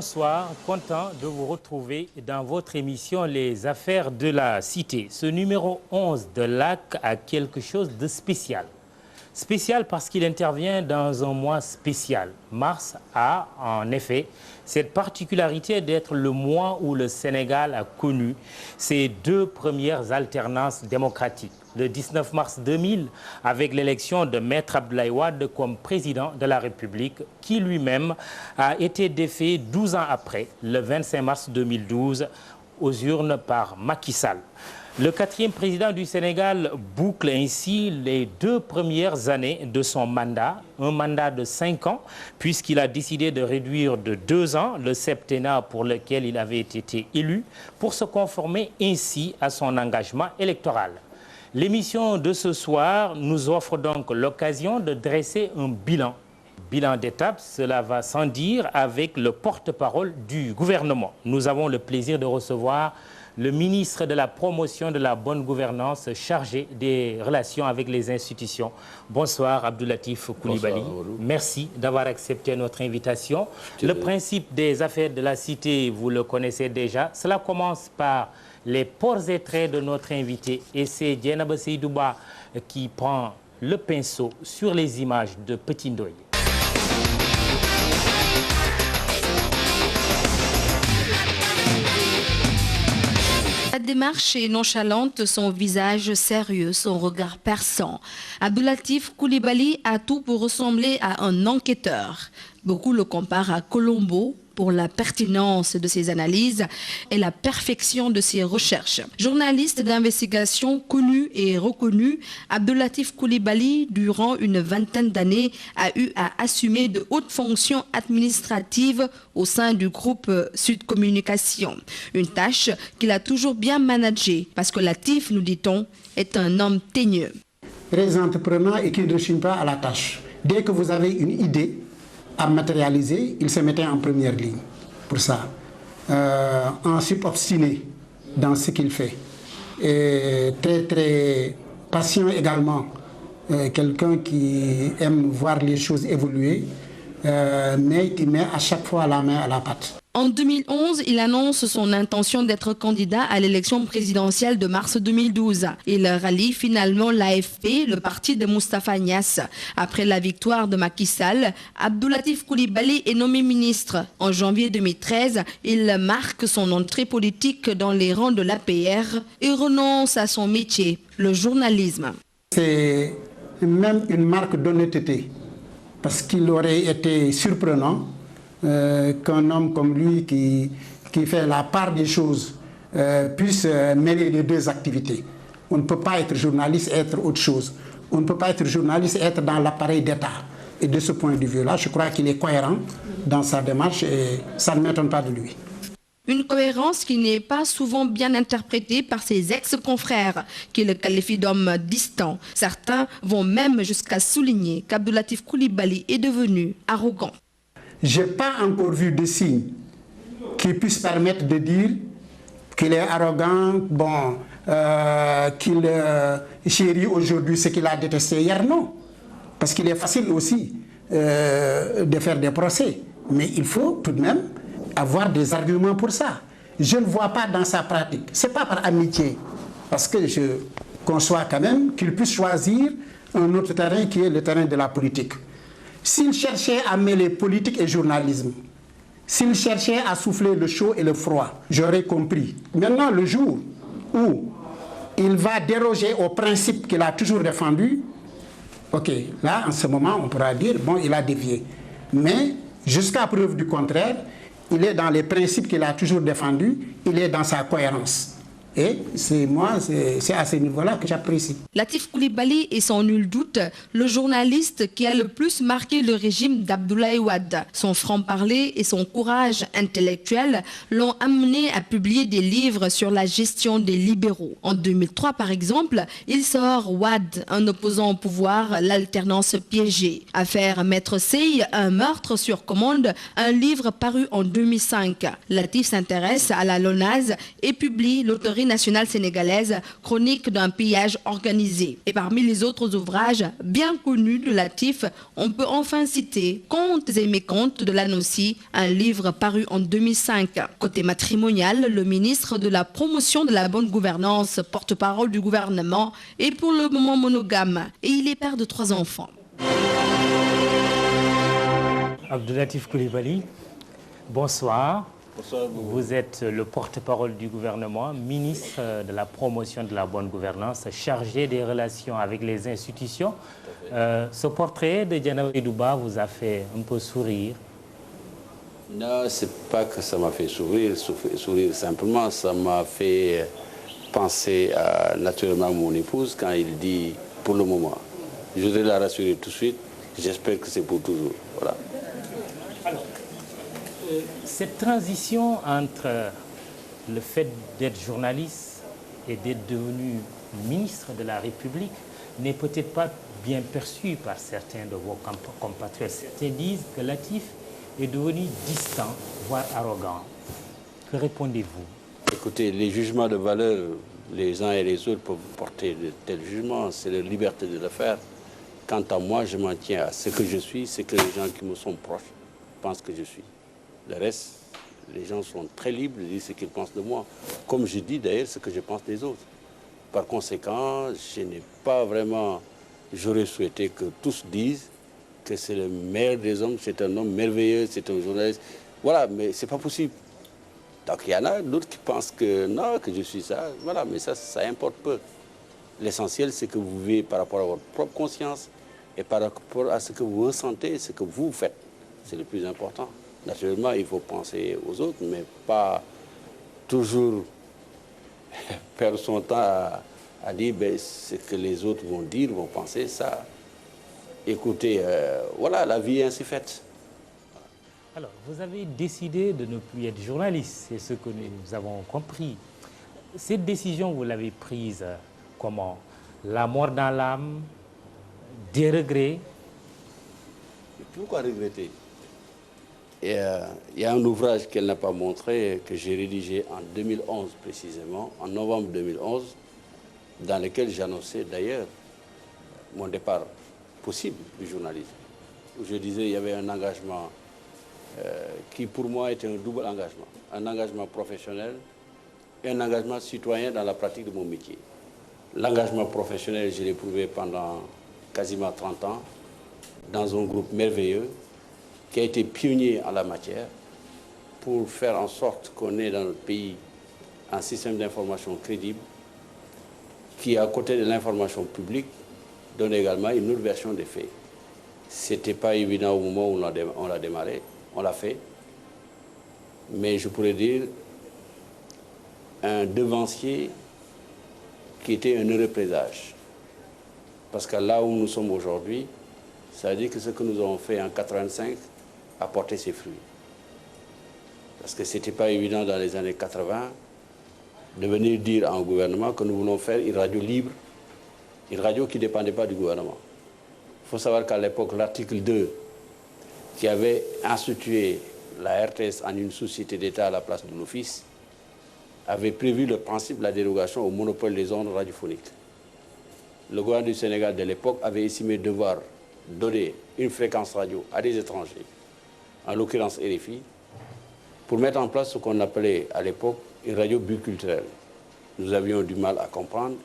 bonsoir, content de vous retrouver dans votre émission Les Affaires de la Cité. Ce numéro 11 de l'AC a quelque chose de spécial. Spécial parce qu'il intervient dans un mois spécial. Mars a en effet cette particularité d'être le mois où le Sénégal a connu ses deux premières alternances démocratiques. Le 19 mars 2000, avec l'élection de Maître Abdoulaye Wade comme président de la République, qui lui-même a été défait 12 ans après, le 25 mars 2012, aux urnes par Macky Sall. Le quatrième président du Sénégal boucle ainsi les deux premières années de son mandat, un mandat de 5 ans, puisqu'il a décidé de réduire de 2 ans le septennat pour lequel il avait été élu, pour se conformer ainsi à son engagement électoral. L'émission de ce soir nous offre donc l'occasion de dresser un bilan. Bilan d'étape, cela va sans dire, avec le porte-parole du gouvernement. Nous avons le plaisir de recevoir le ministre de la promotion de la bonne gouvernance chargé des relations avec les institutions. Bonsoir Abdou Latif Coulibaly. Merci d'avoir accepté notre invitation. Le principe des affaires de la cité, vous le connaissez déjà. Cela commence par les ports et traits de notre invité. Et c'est Dieynaba Seydouba qui prend le pinceau sur les images de Petit Ndoye. Sa démarche est nonchalante, son visage sérieux, son regard perçant. Abdou Latif Coulibaly a tout pour ressembler à un enquêteur. Beaucoup le comparent à Colombo pour la pertinence de ses analyses et la perfection de ses recherches. Journaliste d'investigation connu et reconnu, Abdou Latif Coulibaly, durant une vingtaine d'années, a eu à assumer de hautes fonctions administratives au sein du groupe Sud Communication. Une tâche qu'il a toujours bien managée, parce que Latif, nous dit-on, est un homme teigneux. Très entreprenant et qui ne rechigne pas à la tâche. Dès que vous avez une idée à matérialiser, il se mettait en première ligne pour ça. Ensuite obstiné dans ce qu'il fait. Et très patient également. Quelqu'un qui aime voir les choses évoluer, mais qui met à chaque fois la main à la pâte. En 2011, il annonce son intention d'être candidat à l'élection présidentielle de mars 2012. Il rallie finalement l'AFP, le parti de Moustapha Niasse. Après la victoire de Macky Sall, Abdou Latif Coulibaly est nommé ministre. En janvier 2013, il marque son entrée politique dans les rangs de l'APR et renonce à son métier, le journalisme. C'est même une marque d'honnêteté, parce qu'il aurait été surprenant qu'un homme comme lui qui fait la part des choses puisse mêler les deux activités. On ne peut pas être journaliste et être autre chose. On ne peut pas être journaliste et être dans l'appareil d'État. Et de ce point de vue-là, je crois qu'il est cohérent dans sa démarche et ça ne m'étonne pas de lui. Une cohérence qui n'est pas souvent bien interprétée par ses ex-confrères, qui le qualifient d'homme distant. Certains vont même jusqu'à souligner qu'Abdou Latif Coulibaly est devenu arrogant. Je n'ai pas encore vu de signe qui puisse permettre de dire qu'il est arrogant, bon, qu'il chérit aujourd'hui ce qu'il a détesté hier, non. Parce qu'il est facile aussi de faire des procès. Mais il faut tout de même avoir des arguments pour ça. Je ne vois pas dans sa pratique. Ce n'est pas par amitié. Parce que je conçois quand même qu'il puisse choisir un autre terrain qui est le terrain de la politique. S'il cherchait à mêler politique et journalisme, s'il cherchait à souffler le chaud et le froid, j'aurais compris. Maintenant, le jour où il va déroger au principe qu'il a toujours défendu, ok, là, en ce moment, on pourra dire, bon, il a dévié. Mais, jusqu'à preuve du contraire, il est dans les principes qu'il a toujours défendus, il est dans sa cohérence. Et c'est à ce niveau-là que j'apprécie. Latif Coulibaly est sans nul doute le journaliste qui a le plus marqué le régime d'Abdoulaye Wade. Son franc-parler et son courage intellectuel l'ont amené à publier des livres sur la gestion des libéraux. En 2003, par exemple, il sort Wade, un opposant au pouvoir, l'alternance piégée. Affaire Maître Sey, un meurtre sur commande, un livre paru en 2005. Latif s'intéresse à la LONASE et publie l'autorité Gendarmerie nationale sénégalaise, chronique d'un pillage organisé. Et parmi les autres ouvrages bien connus de Latif, on peut enfin citer Contes et mécontes de l'Anossi, un livre paru en 2005. Côté matrimonial, le ministre de la promotion de la bonne gouvernance, porte-parole du gouvernement, est pour le moment monogame et il est père de 3 enfants. Abdoulatif Coulibaly, bonsoir. Bonsoir. Vous êtes le porte-parole du gouvernement, ministre de la promotion de la bonne gouvernance, chargé des relations avec les institutions. Ce portrait de Diana Edouba vous a fait un peu sourire. Non, c'est pas que ça m'a fait sourire simplement, ça m'a fait penser naturellement à mon épouse quand il dit pour le moment. Je voudrais la rassurer tout de suite, j'espère que c'est pour toujours. Voilà. Alors, cette transition entre le fait d'être journaliste et d'être devenu ministre de la République n'est peut-être pas bien perçue par certains de vos compatriotes. Certains disent que Latif est devenu distant, voire arrogant. Que répondez-vous? Écoutez, les jugements de valeur, les uns et les autres peuvent porter de tels jugements, c'est leur liberté de le faire. Quant à moi, je m'en tiens à ce que je suis, ce que les gens qui me sont proches pensent que je suis. Le reste, les gens sont très libres de dire ce qu'ils pensent de moi, comme je dis d'ailleurs ce que je pense des autres. Par conséquent, je n'ai pas vraiment... J'aurais souhaité que tous disent que c'est le meilleur des hommes, c'est un homme merveilleux, c'est un journaliste. Voilà, mais c'est pas possible. Donc il y en a d'autres qui pensent que non, que je suis ça. Voilà, mais ça importe peu. L'essentiel, c'est que vous vivez par rapport à votre propre conscience et par rapport à ce que vous ressentez, ce que vous faites. C'est le plus important. Naturellement, il faut penser aux autres, mais pas toujours perdre son temps à dire ben, ce que les autres vont dire, vont penser, ça. Écoutez, voilà, la vie est ainsi faite. Alors, vous avez décidé de ne plus être journaliste, c'est ce que nous avons compris. Cette décision, vous l'avez prise comment? La mort dans l'âme, des regrets? Mais pourquoi regretter? Il y a un ouvrage qu'elle n'a pas montré, que j'ai rédigé en 2011 précisément, en novembre 2011, dans lequel j'annonçais d'ailleurs mon départ possible du journalisme. Où je disais qu'il y avait un engagement qui pour moi était un double engagement. Un engagement professionnel et un engagement citoyen dans la pratique de mon métier. L'engagement professionnel, je l'ai prouvé pendant quasiment 30 ans dans un groupe merveilleux qui a été pionnier en la matière pour faire en sorte qu'on ait dans notre pays un système d'information crédible qui, à côté de l'information publique, donne également une autre version des faits. Ce n'était pas évident au moment où on l'a démarré, on l'a fait, mais je pourrais dire un devancier qui était un heureux présage. Parce que là où nous sommes aujourd'hui, ça veut dire que ce que nous avons fait en 1985 a porté ses fruits. Parce que ce n'était pas évident dans les années 80 de venir dire à un gouvernement que nous voulons faire une radio libre, une radio qui ne dépendait pas du gouvernement. Il faut savoir qu'à l'époque, l'article 2, qui avait institué la RTS en une société d'État à la place de l'Office, avait prévu le principe de la dérogation au monopole des ondes radiophoniques. Le gouvernement du Sénégal de l'époque avait estimé devoir donner une fréquence radio à des étrangers, en l'occurrence RFI, pour mettre en place ce qu'on appelait à l'époque une radio biculturelle. Nous avions du mal à comprendre.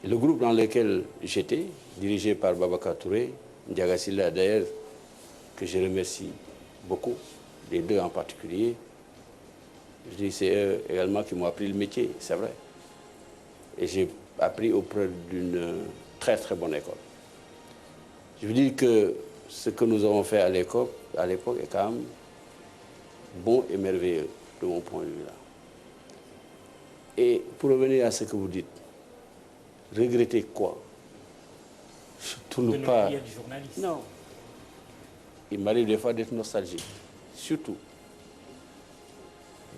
Et le groupe dans lequel j'étais, dirigé par Babacar Touré, Ndiaga Sylla d'ailleurs, que je remercie beaucoup, les deux en particulier, je dis c'est eux également qui m'ont appris le métier, c'est vrai. Et j'ai appris auprès d'une très très bonne école. Je veux dire que ce que nous avons fait à l'époque est quand même bon et merveilleux de mon point de vue là. Et pour revenir à ce que vous dites, regretter quoi? Surtout ne pas... Non. Il m'arrive des fois d'être nostalgique, surtout.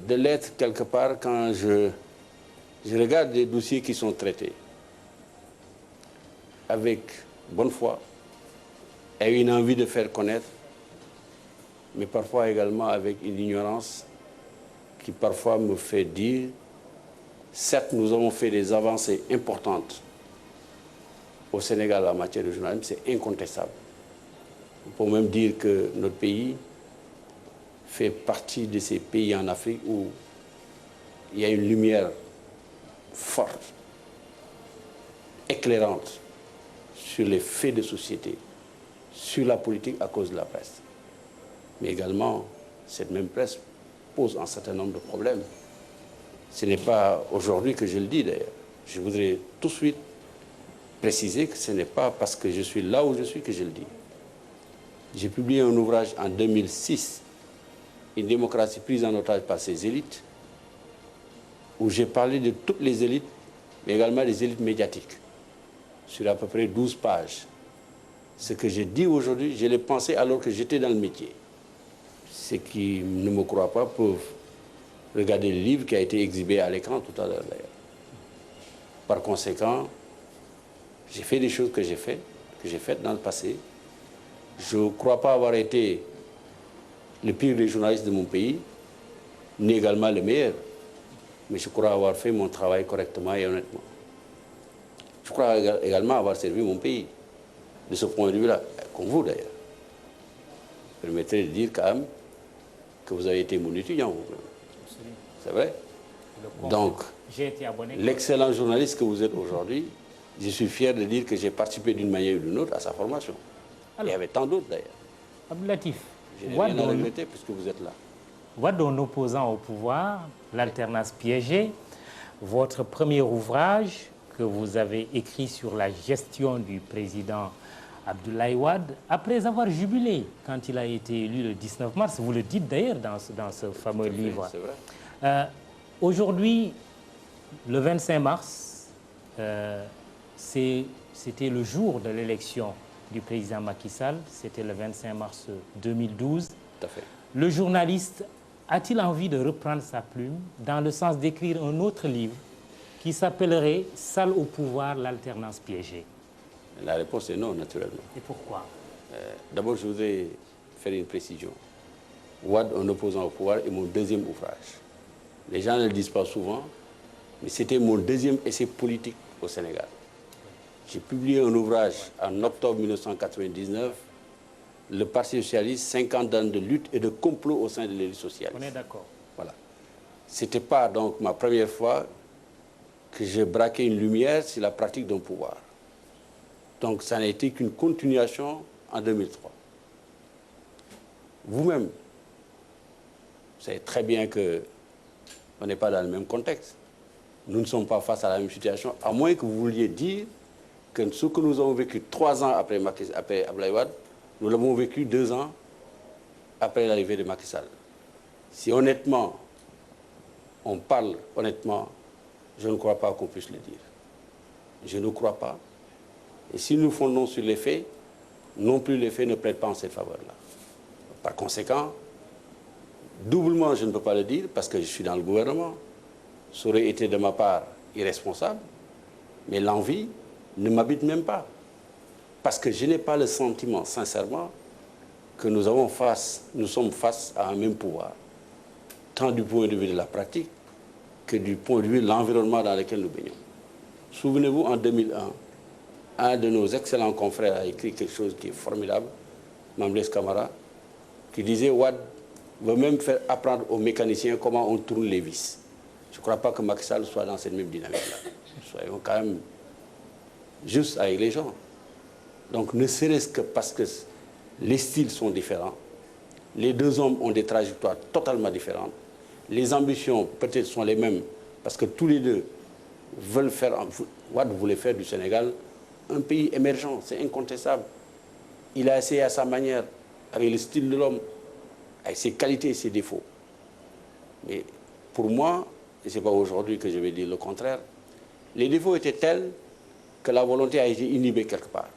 De l'être quelque part quand je regarde des dossiers qui sont traités avec bonne foi et une envie de faire connaître, mais parfois également avec une ignorance qui parfois me fait dire Certes, nous avons fait des avancées importantes au Sénégal en matière de journalisme, c'est incontestable. On peut même dire que notre pays fait partie de ces pays en Afrique où il y a une lumière forte, éclairante sur les faits de société, sur la politique à cause de la presse. Mais également, cette même presse pose un certain nombre de problèmes. Ce n'est pas aujourd'hui que je le dis d'ailleurs. Je voudrais tout de suite préciser que ce n'est pas parce que je suis là où je suis que je le dis. J'ai publié un ouvrage en 2006, Une démocratie prise en otage par ses élites, où j'ai parlé de toutes les élites, mais également des élites médiatiques, sur à peu près 12 pages. Ce que j'ai dit aujourd'hui, je l'ai pensé alors que j'étais dans le métier. Ceux qui ne me croient pas peuvent regarder le livre qui a été exhibé à l'écran tout à l'heure d'ailleurs. Par conséquent, j'ai fait des choses que j'ai faites dans le passé. Je ne crois pas avoir été le pire des journalistes de mon pays, ni également le meilleur. Mais je crois avoir fait mon travail correctement et honnêtement. Je crois également avoir servi mon pays, de ce point de vue-là, comme vous d'ailleurs. Permettez de dire quand même que vous avez été mon étudiant vous-même. C'est vrai. Donc, l'excellent journaliste que vous êtes aujourd'hui, je suis fier de dire que j'ai participé d'une manière ou d'une autre à sa formation. Alors, il y avait tant d'autres d'ailleurs. Abdou Latif, je n'ai rien à regretter puisque vous êtes là. Wade en opposant au pouvoir, l'alternance piégée, votre premier ouvrage que vous avez écrit sur la gestion du président Abdoulaye Wade, après avoir jubilé quand il a été élu le 19 mars, vous le dites d'ailleurs dans ce fameux livre. C'est vrai. Aujourd'hui, le 25 mars, c'était le jour de l'élection du président Macky Sall, c'était le 25 mars 2012. Tout à fait. Le journaliste a-t-il envie de reprendre sa plume dans le sens d'écrire un autre livre qui s'appellerait « Sall au pouvoir, l'alternance piégée » ? La réponse est non, naturellement. Et pourquoi? D'abord, je voudrais faire une précision. Wade en opposant au pouvoir est mon deuxième ouvrage. Les gens ne le disent pas souvent, mais c'était mon deuxième essai politique au Sénégal. J'ai publié un ouvrage en octobre 1999, le Parti socialiste, 50 ans de lutte et de complot au sein de l'élite socialiste. On est d'accord. Voilà. Ce n'était pas donc ma première fois que j'ai braqué une lumière sur la pratique d'un pouvoir. Donc ça n'a été qu'une continuation en 2003. Vous-même, vous savez très bien qu'on n'est pas dans le même contexte. Nous ne sommes pas face à la même situation, à moins que vous vouliez dire que ce que nous avons vécu 3 ans après Abdoulaye Wade, nous l'avons vécu 2 ans après l'arrivée de Macky Sall. Si honnêtement, on parle honnêtement, je ne crois pas qu'on puisse le dire. Je ne crois pas. Et si nous fondons sur les faits, non plus les faits ne plaident pas en cette faveur-là. Par conséquent, doublement je ne peux pas le dire parce que je suis dans le gouvernement. Ça aurait été de ma part irresponsable, mais l'envie ne m'habite même pas. Parce que je n'ai pas le sentiment, sincèrement, que nous sommes face à un même pouvoir, tant du point de vue de la pratique que du point de vue de l'environnement dans lequel nous baignons. Souvenez-vous, en 2001, un de nos excellents confrères a écrit quelque chose qui est formidable, Mamles Camara, qui disait « Wade veut même faire apprendre aux mécaniciens comment on tourne les vis ». Je ne crois pas que Macky Sall soit dans cette même dynamique-là. Soyons quand même juste avec les gens. Donc ne serait-ce que parce que les styles sont différents, les deux hommes ont des trajectoires totalement différentes, les ambitions peut-être sont les mêmes, parce que tous les deux veulent faire, Wade voulait faire du Sénégal un pays émergent, c'est incontestable. Il a essayé à sa manière, avec le style de l'homme, avec ses qualités et ses défauts. Mais pour moi, et ce n'est pas aujourd'hui que je vais dire le contraire, les défauts étaient tels que la volonté a été inhibée quelque part.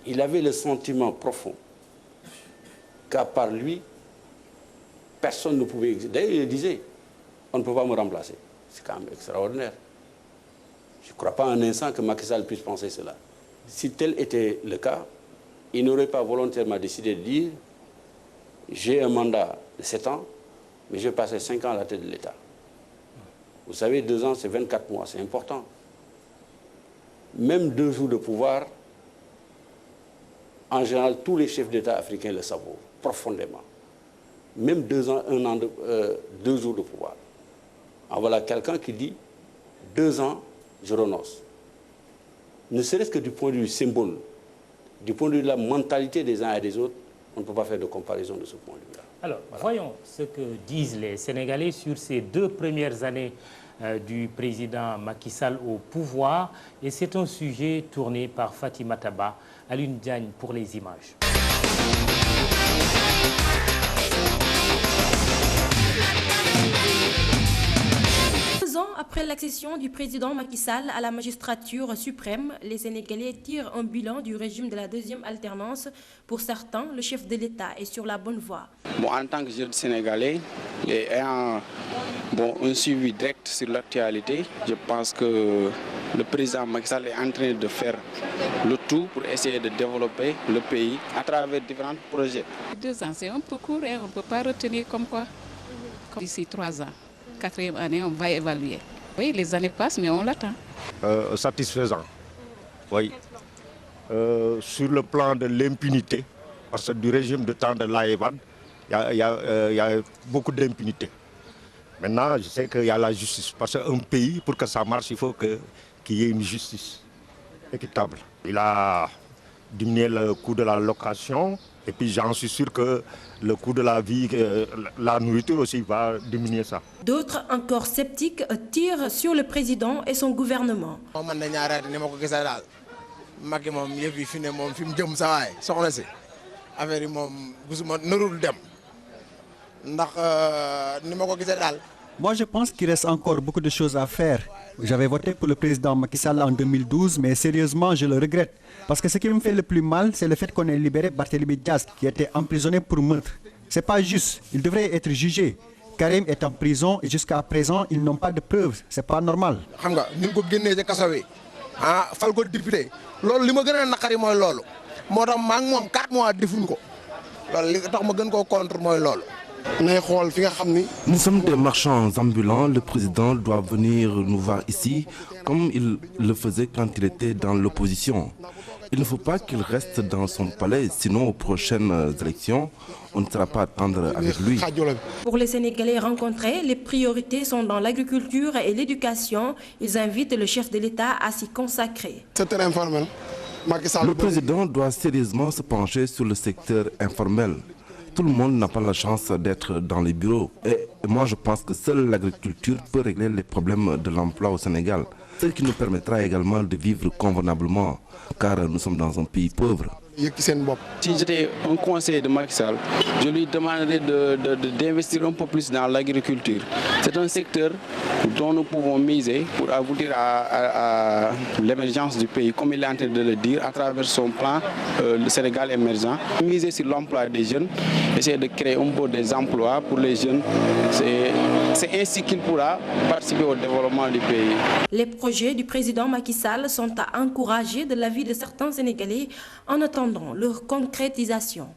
Il avait le sentiment profond qu'à part lui, personne ne pouvait exister. D'ailleurs, il disait, on ne peut pas me remplacer. C'est quand même extraordinaire. Je ne crois pas un instant que Macky Sall puisse penser cela. Si tel était le cas, il n'aurait pas volontairement décidé de dire j'ai un mandat de 7 ans, mais je vais passer 5 ans à la tête de l'État. Vous savez, 2 ans, c'est 24 mois, c'est important. Même 2 jours de pouvoir, en général, tous les chefs d'État africains le savent profondément. Même 2 ans, 1 an, 2 jours de pouvoir. En voilà quelqu'un qui dit 2 ans, je renonce. Ne serait-ce que du point de vue symbole, du point de vue de la mentalité des uns et des autres, on ne peut pas faire de comparaison de ce point de vue-là. Alors, voyons ce que disent les Sénégalais sur ces 2 premières années du président Macky Sall au pouvoir. Et c'est un sujet tourné par Fatima Taba, Alioune Diagne pour les images. 2 ans après l'accession du président Macky Sall à la magistrature suprême, les Sénégalais tirent un bilan du régime de la deuxième alternance. Pour certains, le chef de l'État est sur la bonne voie. Bon, en tant que jeune Sénégalais et ayant un suivi direct sur l'actualité, je pense que le président Macky Sall est en train de faire le tout pour essayer de développer le pays à travers différents projets. 2 ans, c'est un peu court et on ne peut pas retenir comme quoi. D'ici 3 ans, 4e année, on va évaluer. Oui, les années passent, mais on l'attend. Satisfaisant, oui. Sur le plan de l'impunité, parce que du régime de temps de l'Aïban, il y a beaucoup d'impunité. Maintenant, je sais qu'il y a la justice, parce qu'un pays, pour que ça marche, il faut qu'il y ait une justice équitable. Il a diminué le coût de la location, et puis j'en suis sûr que le coût de la vie, la nourriture aussi va diminuer ça. D'autres, encore sceptiques, tirent sur le président et son gouvernement. Moi, je pense qu'il reste encore beaucoup de choses à faire. J'avais voté pour le président Macky Sall en 2012, mais sérieusement, je le regrette. Parce que ce qui me fait le plus mal, c'est le fait qu'on ait libéré Barthélémy Diaz, qui était emprisonné pour meurtre. C'est pas juste. Il devrait être jugé. Karim est en prison et jusqu'à présent, ils n'ont pas de preuves. C'est pas normal. Nous sommes des marchands ambulants. Le président doit venir nous voir ici comme il le faisait quand il était dans l'opposition. Il ne faut pas qu'il reste dans son palais, sinon aux prochaines élections, on ne sera pas attendre avec lui. Pour les Sénégalais rencontrés, les priorités sont dans l'agriculture et l'éducation. Ils invitent le chef de l'État à s'y consacrer. Le président doit sérieusement se pencher sur le secteur informel. Tout le monde n'a pas la chance d'être dans les bureaux. Et moi, je pense que seule l'agriculture peut régler les problèmes de l'emploi au Sénégal. Ce qui nous permettra également de vivre convenablement, car nous sommes dans un pays pauvre. Si j'étais un conseiller de Macky Sall, je lui demanderais d'investir un peu plus dans l'agriculture. C'est un secteur dont nous pouvons miser pour aboutir à l'émergence du pays, comme il est en train de le dire, à travers son plan le Sénégal émergent. Miser sur l'emploi des jeunes, essayer de créer un peu des emplois pour les jeunes. C'est ainsi qu'il pourra participer au développement du pays. Les projets du président Macky Sall sont à encourager de l'avis de certains Sénégalais en attendant leur concrétisation.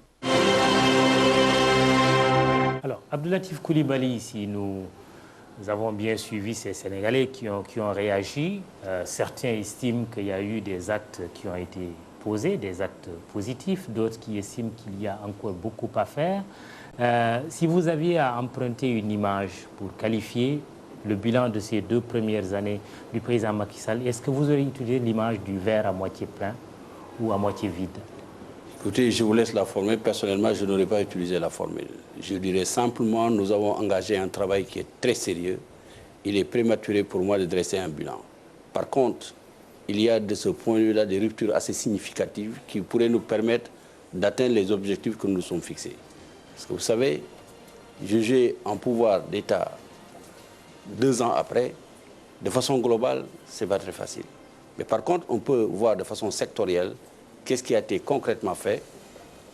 Alors, Abdoulatif Coulibaly, ici, nous avons bien suivi ces Sénégalais qui ont réagi. Certains estiment qu'il y a eu des actes qui ont été posés, des actes positifs, d'autres qui estiment qu'il y a encore beaucoup à faire. Si vous aviez à emprunter une image pour qualifier le bilan de ces 2 premières années du président Macky Sall, est-ce que vous auriez utilisé l'image du verre à moitié plein ou à moitié vide? Écoutez, je vous laisse la formule. Personnellement, je n'aurais pas utilisé la formule. Je dirais simplement, nous avons engagé un travail qui est très sérieux. Il est prématuré pour moi de dresser un bilan. Par contre, il y a de ce point de vue-là des ruptures assez significatives qui pourraient nous permettre d'atteindre les objectifs que nous nous sommes fixés. Parce que vous savez, juger un pouvoir d'État 2 ans après, de façon globale, ce n'est pas très facile. Mais par contre, on peut voir de façon sectorielle qu'est-ce qui a été concrètement fait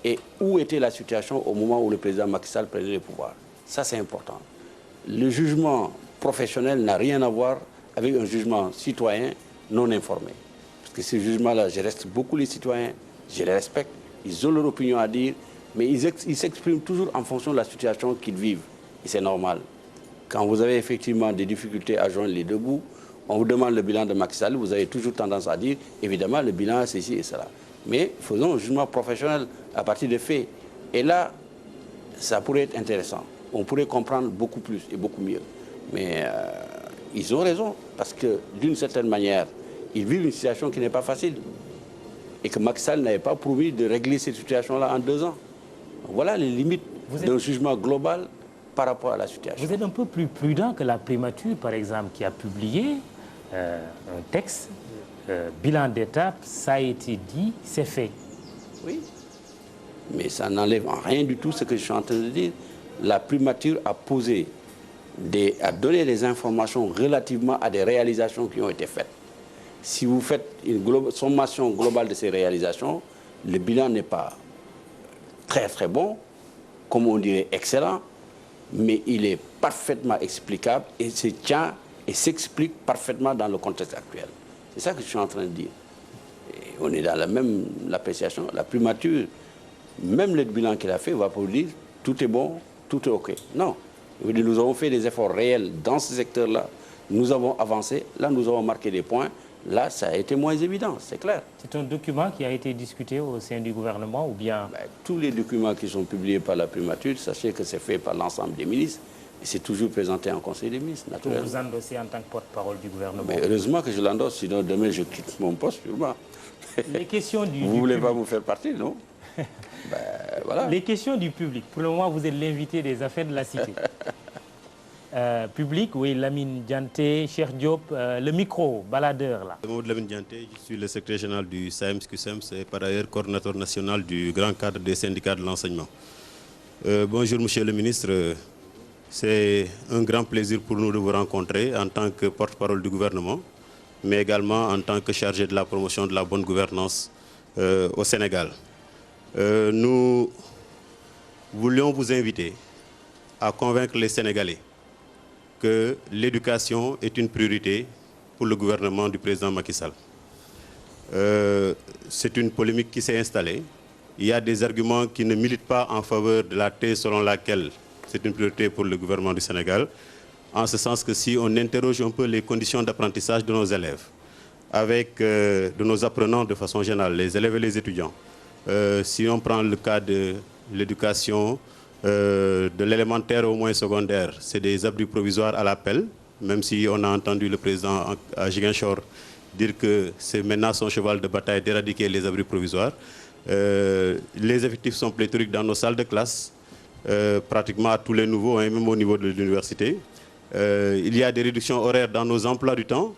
et où était la situation au moment où le président Macky Sall prenait le pouvoir. Ça, c'est important. Le jugement professionnel n'a rien à voir avec un jugement citoyen non informé. Parce que ce jugement-là, je respecte beaucoup les citoyens, je les respecte, ils ont leur opinion à dire, mais ils s'expriment toujours en fonction de la situation qu'ils vivent. Et c'est normal. Quand vous avez effectivement des difficultés à joindre les deux bouts, on vous demande le bilan de Macky Sall, vous avez toujours tendance à dire, évidemment, le bilan, c'est ci et cela. Mais faisons un jugement professionnel à partir des faits. Et là, ça pourrait être intéressant. On pourrait comprendre beaucoup plus et beaucoup mieux. Mais ils ont raison, parce que d'une certaine manière, ils vivent une situation qui n'est pas facile. Et que Macky Sall n'avait pas promis de régler cette situation-là en 2 ans. Voilà les limites d'un jugement global par rapport à la situation. Vous êtes un peu plus prudent que la primature, par exemple, qui a publié un texte, bilan d'étape, ça a été dit, c'est fait. Oui, mais ça n'enlève en rien du tout ce que je suis en train de dire. La primature a donné des informations relativement à des réalisations qui ont été faites. Si vous faites une sommation globale de ces réalisations, le bilan n'est pas très très bon, comme on dirait excellent, mais il est parfaitement explicable et se tient et s'explique parfaitement dans le contexte actuel. C'est ça que je suis en train de dire. Et on est dans la même appréciation. La primature, même le bilan qu'il a fait, va pas vous dire tout est bon, tout est OK. Non. Nous avons fait des efforts réels dans ce secteur-là. Nous avons avancé. Là, nous avons marqué des points. Là, ça a été moins évident, c'est clair. C'est un document qui a été discuté au sein du gouvernement ou bien... Tous les documents qui sont publiés par la primature, sachez que c'est fait par l'ensemble des ministres et c'est toujours présenté en Conseil des ministres, naturellement. Vous endossez en tant que porte-parole du gouvernement. Mais heureusement que je l'endosse, sinon demain je quitte mon poste, sûrement. Les questions du Vous ne voulez pas vous faire partir, non? Voilà. Les questions du public. Pour le moment, vous êtes l'invité des affaires de la cité. Public, oui, Lamine Dianté, Cheikh Diop, le micro, baladeur là. Lamine Dianté, je suis le secrétaire général du SAEMS-QSEMS et par ailleurs coordinateur national du grand cadre des syndicats de l'enseignement. Bonjour Monsieur le ministre, c'est un grand plaisir pour nous de vous rencontrer en tant que porte-parole du gouvernement, mais également en tant que chargé de la promotion de la bonne gouvernance au Sénégal. Nous voulions vous inviter à convaincre les Sénégalais que l'éducation est une priorité pour le gouvernement du président Macky Sall. C'est une polémique qui s'est installée. Il y a des arguments qui ne militent pas en faveur de la thèse selon laquelle c'est une priorité pour le gouvernement du Sénégal, en ce sens que si on interroge un peu les conditions d'apprentissage de nos élèves, de nos apprenants de façon générale, les élèves et les étudiants, si on prend le cas de l'éducation, de l'élémentaire au moins secondaire, c'est des abris provisoires à l'appel, même si on a entendu le président à Ziguinchor dire que c'est maintenant son cheval de bataille d'éradiquer les abris provisoires. Les effectifs sont pléthoriques dans nos salles de classe, pratiquement à tous les niveaux, hein, même au niveau de l'université. Il y a des réductions horaires dans nos emplois du temps.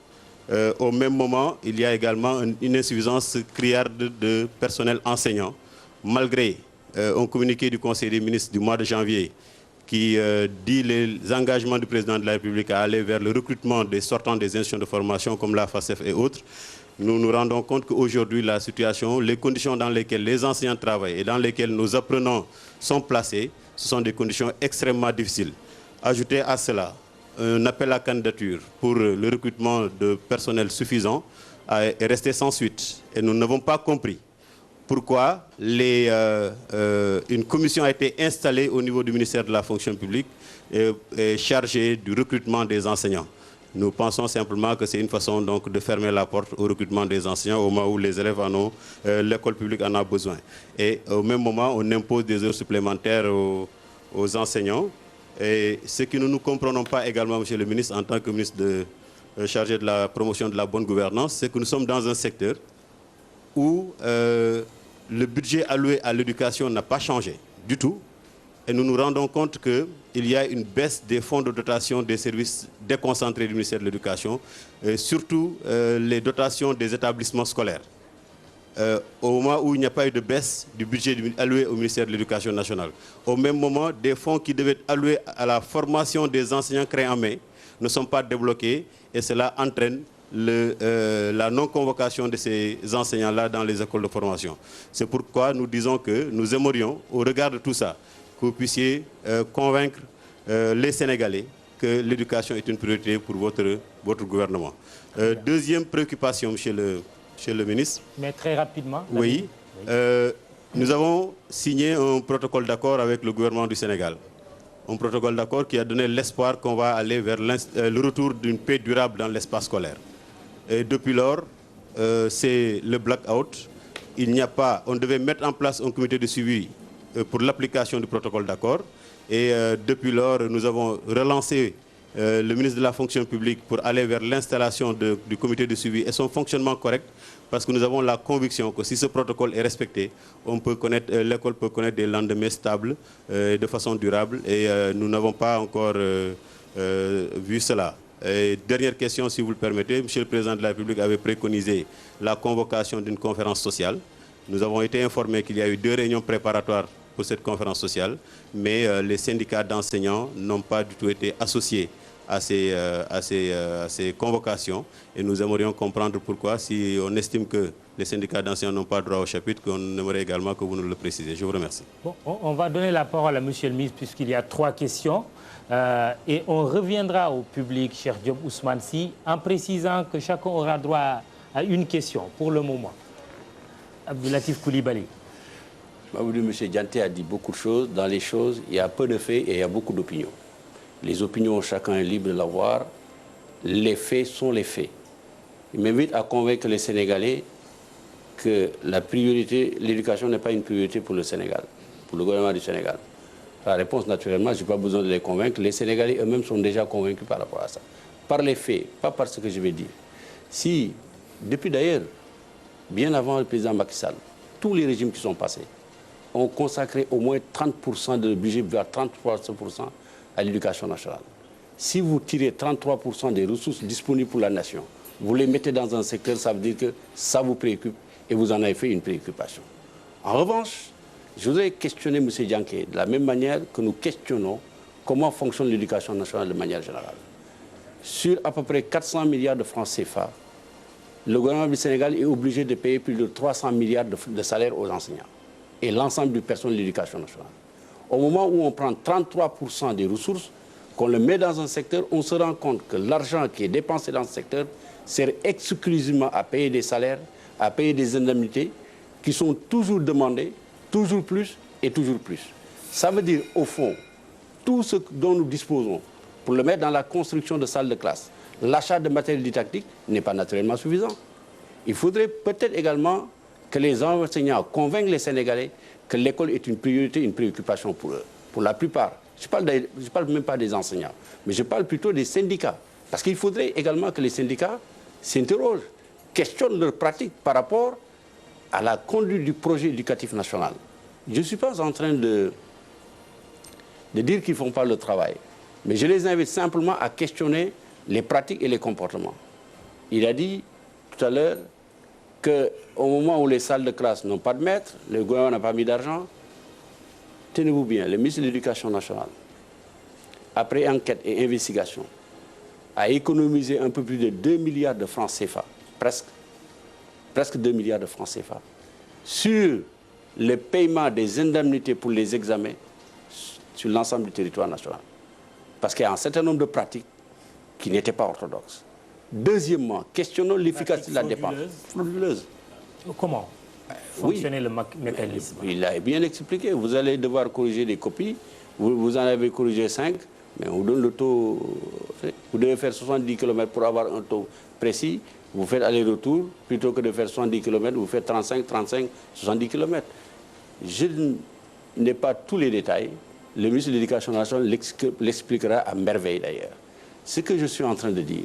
Au même moment, il y a également une insuffisance criarde de personnel enseignant, malgré un communiqué du Conseil des ministres du mois de janvier qui dit les engagements du président de la République à aller vers le recrutement des sortants des institutions de formation comme la FACEF et autres. Nous nous rendons compte qu'aujourd'hui, la situation, les conditions dans lesquelles les enseignants travaillent et dans lesquelles nos apprenants sont placés, ce sont des conditions extrêmement difficiles. Ajoutez à cela un appel à candidature pour le recrutement de personnel suffisant est resté sans suite. Et nous n'avons pas compris pourquoi une commission a été installée au niveau du ministère de la fonction publique et chargée du recrutement des enseignants. Nous pensons simplement que c'est une façon donc de fermer la porte au recrutement des enseignants au moment où les élèves en ont, l'école publique en a besoin. Et au même moment, on impose des heures supplémentaires aux enseignants. Et ce que nous ne comprenons pas également, Monsieur le ministre, en tant que ministre chargé de la promotion de la bonne gouvernance, c'est que nous sommes dans un secteur où le budget alloué à l'éducation n'a pas changé du tout. Et nous nous rendons compte qu'il y a une baisse des fonds de dotation des services déconcentrés du ministère de l'Éducation, et surtout les dotations des établissements scolaires. Au moment où il n'y a pas eu de baisse du budget alloué au ministère de l'Éducation nationale. Au même moment, des fonds qui devaient être alloués à la formation des enseignants créés en mai ne sont pas débloqués et cela entraîne la non-convocation de ces enseignants-là dans les écoles de formation. C'est pourquoi nous disons que nous aimerions, au regard de tout ça, que vous puissiez convaincre les Sénégalais que l'éducation est une priorité pour votre gouvernement. Deuxième préoccupation, Monsieur le ministre. Mais très rapidement. Oui. Nous avons signé un protocole d'accord avec le gouvernement du Sénégal. Un protocole d'accord qui a donné l'espoir qu'on va aller vers le retour d'une paix durable dans l'espace scolaire. Et depuis lors, c'est le blackout. On devait mettre en place un comité de suivi pour l'application du protocole d'accord. Et depuis lors, nous avons relancé le ministre de la fonction publique pour aller vers l'installation du comité de suivi et son fonctionnement correct, parce que nous avons la conviction que si ce protocole est respecté, l'école peut connaître des lendemains stables de façon durable, et nous n'avons pas encore vu cela. Et dernière question, si vous le permettez, Monsieur le Président de la République avait préconisé la convocation d'une conférence sociale. Nous avons été informés qu'il y a eu 2 réunions préparatoires pour cette conférence sociale, mais les syndicats d'enseignants n'ont pas du tout été associés à ces convocations, et nous aimerions comprendre pourquoi. Si on estime que les syndicats d'enseignants n'ont pas droit au chapitre, qu'on aimerait également que vous nous le précisez. Je vous remercie. Bon, on va donner la parole à Monsieur le ministre puisqu'il y a 3 questions, et on reviendra au public, cher Diop Ousmane Sy, en précisant que chacun aura droit à une question pour le moment. Abdoulatif Coulibaly. M. Dianté a dit beaucoup de choses. Dans les choses, il y a peu de faits et il y a beaucoup d'opinions. Les opinions, chacun est libre de l'avoir. Les faits sont les faits. Il m'invite à convaincre les Sénégalais que la priorité, l'éducation n'est pas une priorité pour le Sénégal, pour le gouvernement du Sénégal. La réponse, naturellement, je n'ai pas besoin de les convaincre. Les Sénégalais eux-mêmes sont déjà convaincus par rapport à ça. Par les faits, pas par ce que je vais dire. Si, depuis d'ailleurs, bien avant le président Macky Sall, tous les régimes qui sont passés ont consacré au moins 30% de budget, vers 33% à l'éducation nationale. Si vous tirez 33% des ressources disponibles pour la nation, vous les mettez dans un secteur, ça veut dire que ça vous préoccupe et vous en avez fait une préoccupation. En revanche, je voudrais questionner M. Dianké de la même manière que nous questionnons comment fonctionne l'éducation nationale de manière générale. Sur à peu près 400 milliards de francs CFA, le gouvernement du Sénégal est obligé de payer plus de 300 milliards de salaires aux enseignants et l'ensemble du personnel de l'éducation nationale. Au moment où on prend 33% des ressources, qu'on le met dans un secteur, on se rend compte que l'argent qui est dépensé dans ce secteur sert exclusivement à payer des salaires, à payer des indemnités qui sont toujours demandées, toujours plus et toujours plus. Ça veut dire, au fond, tout ce dont nous disposons pour le mettre dans la construction de salles de classe, l'achat de matériel didactique n'est pas naturellement suffisant. Il faudrait peut-être également que les enseignants convainquent les Sénégalais que l'école est une priorité, une préoccupation pour eux. Pour la plupart. Je ne parle même pas des enseignants, mais je parle plutôt des syndicats. Parce qu'il faudrait également que les syndicats s'interrogent, questionnent leurs pratiques par rapport à la conduite du projet éducatif national. Je ne suis pas en train de dire qu'ils ne font pas le travail, mais je les invite simplement à questionner les pratiques et les comportements. Il a dit tout à l'heure qu'au moment où les salles de classe n'ont pas de maître, le gouvernement n'a pas mis d'argent. Tenez-vous bien, le ministre de l'Éducation nationale, après enquête et investigation, a économisé un peu plus de 2 milliards de francs CFA, presque 2 milliards de francs CFA, sur le paiement des indemnités pour les examens sur l'ensemble du territoire national. Parce qu'il y a un certain nombre de pratiques qui n'étaient pas orthodoxes. Deuxièmement, questionnons l'efficacité de la dépense. Frauduleuse. Comment fonctionnait le mécanisme? Il a bien expliqué. Vous allez devoir corriger des copies. Vous en avez corrigé 5, mais on donne le taux. Vous devez faire 70 km pour avoir un taux précis. Vous faites aller-retour. Plutôt que de faire 70 km, vous faites 35, 70 km. Je n'ai pas tous les détails. Le ministre de l'Éducation nationale l'expliquera à merveille d'ailleurs. Ce que je suis en train de dire,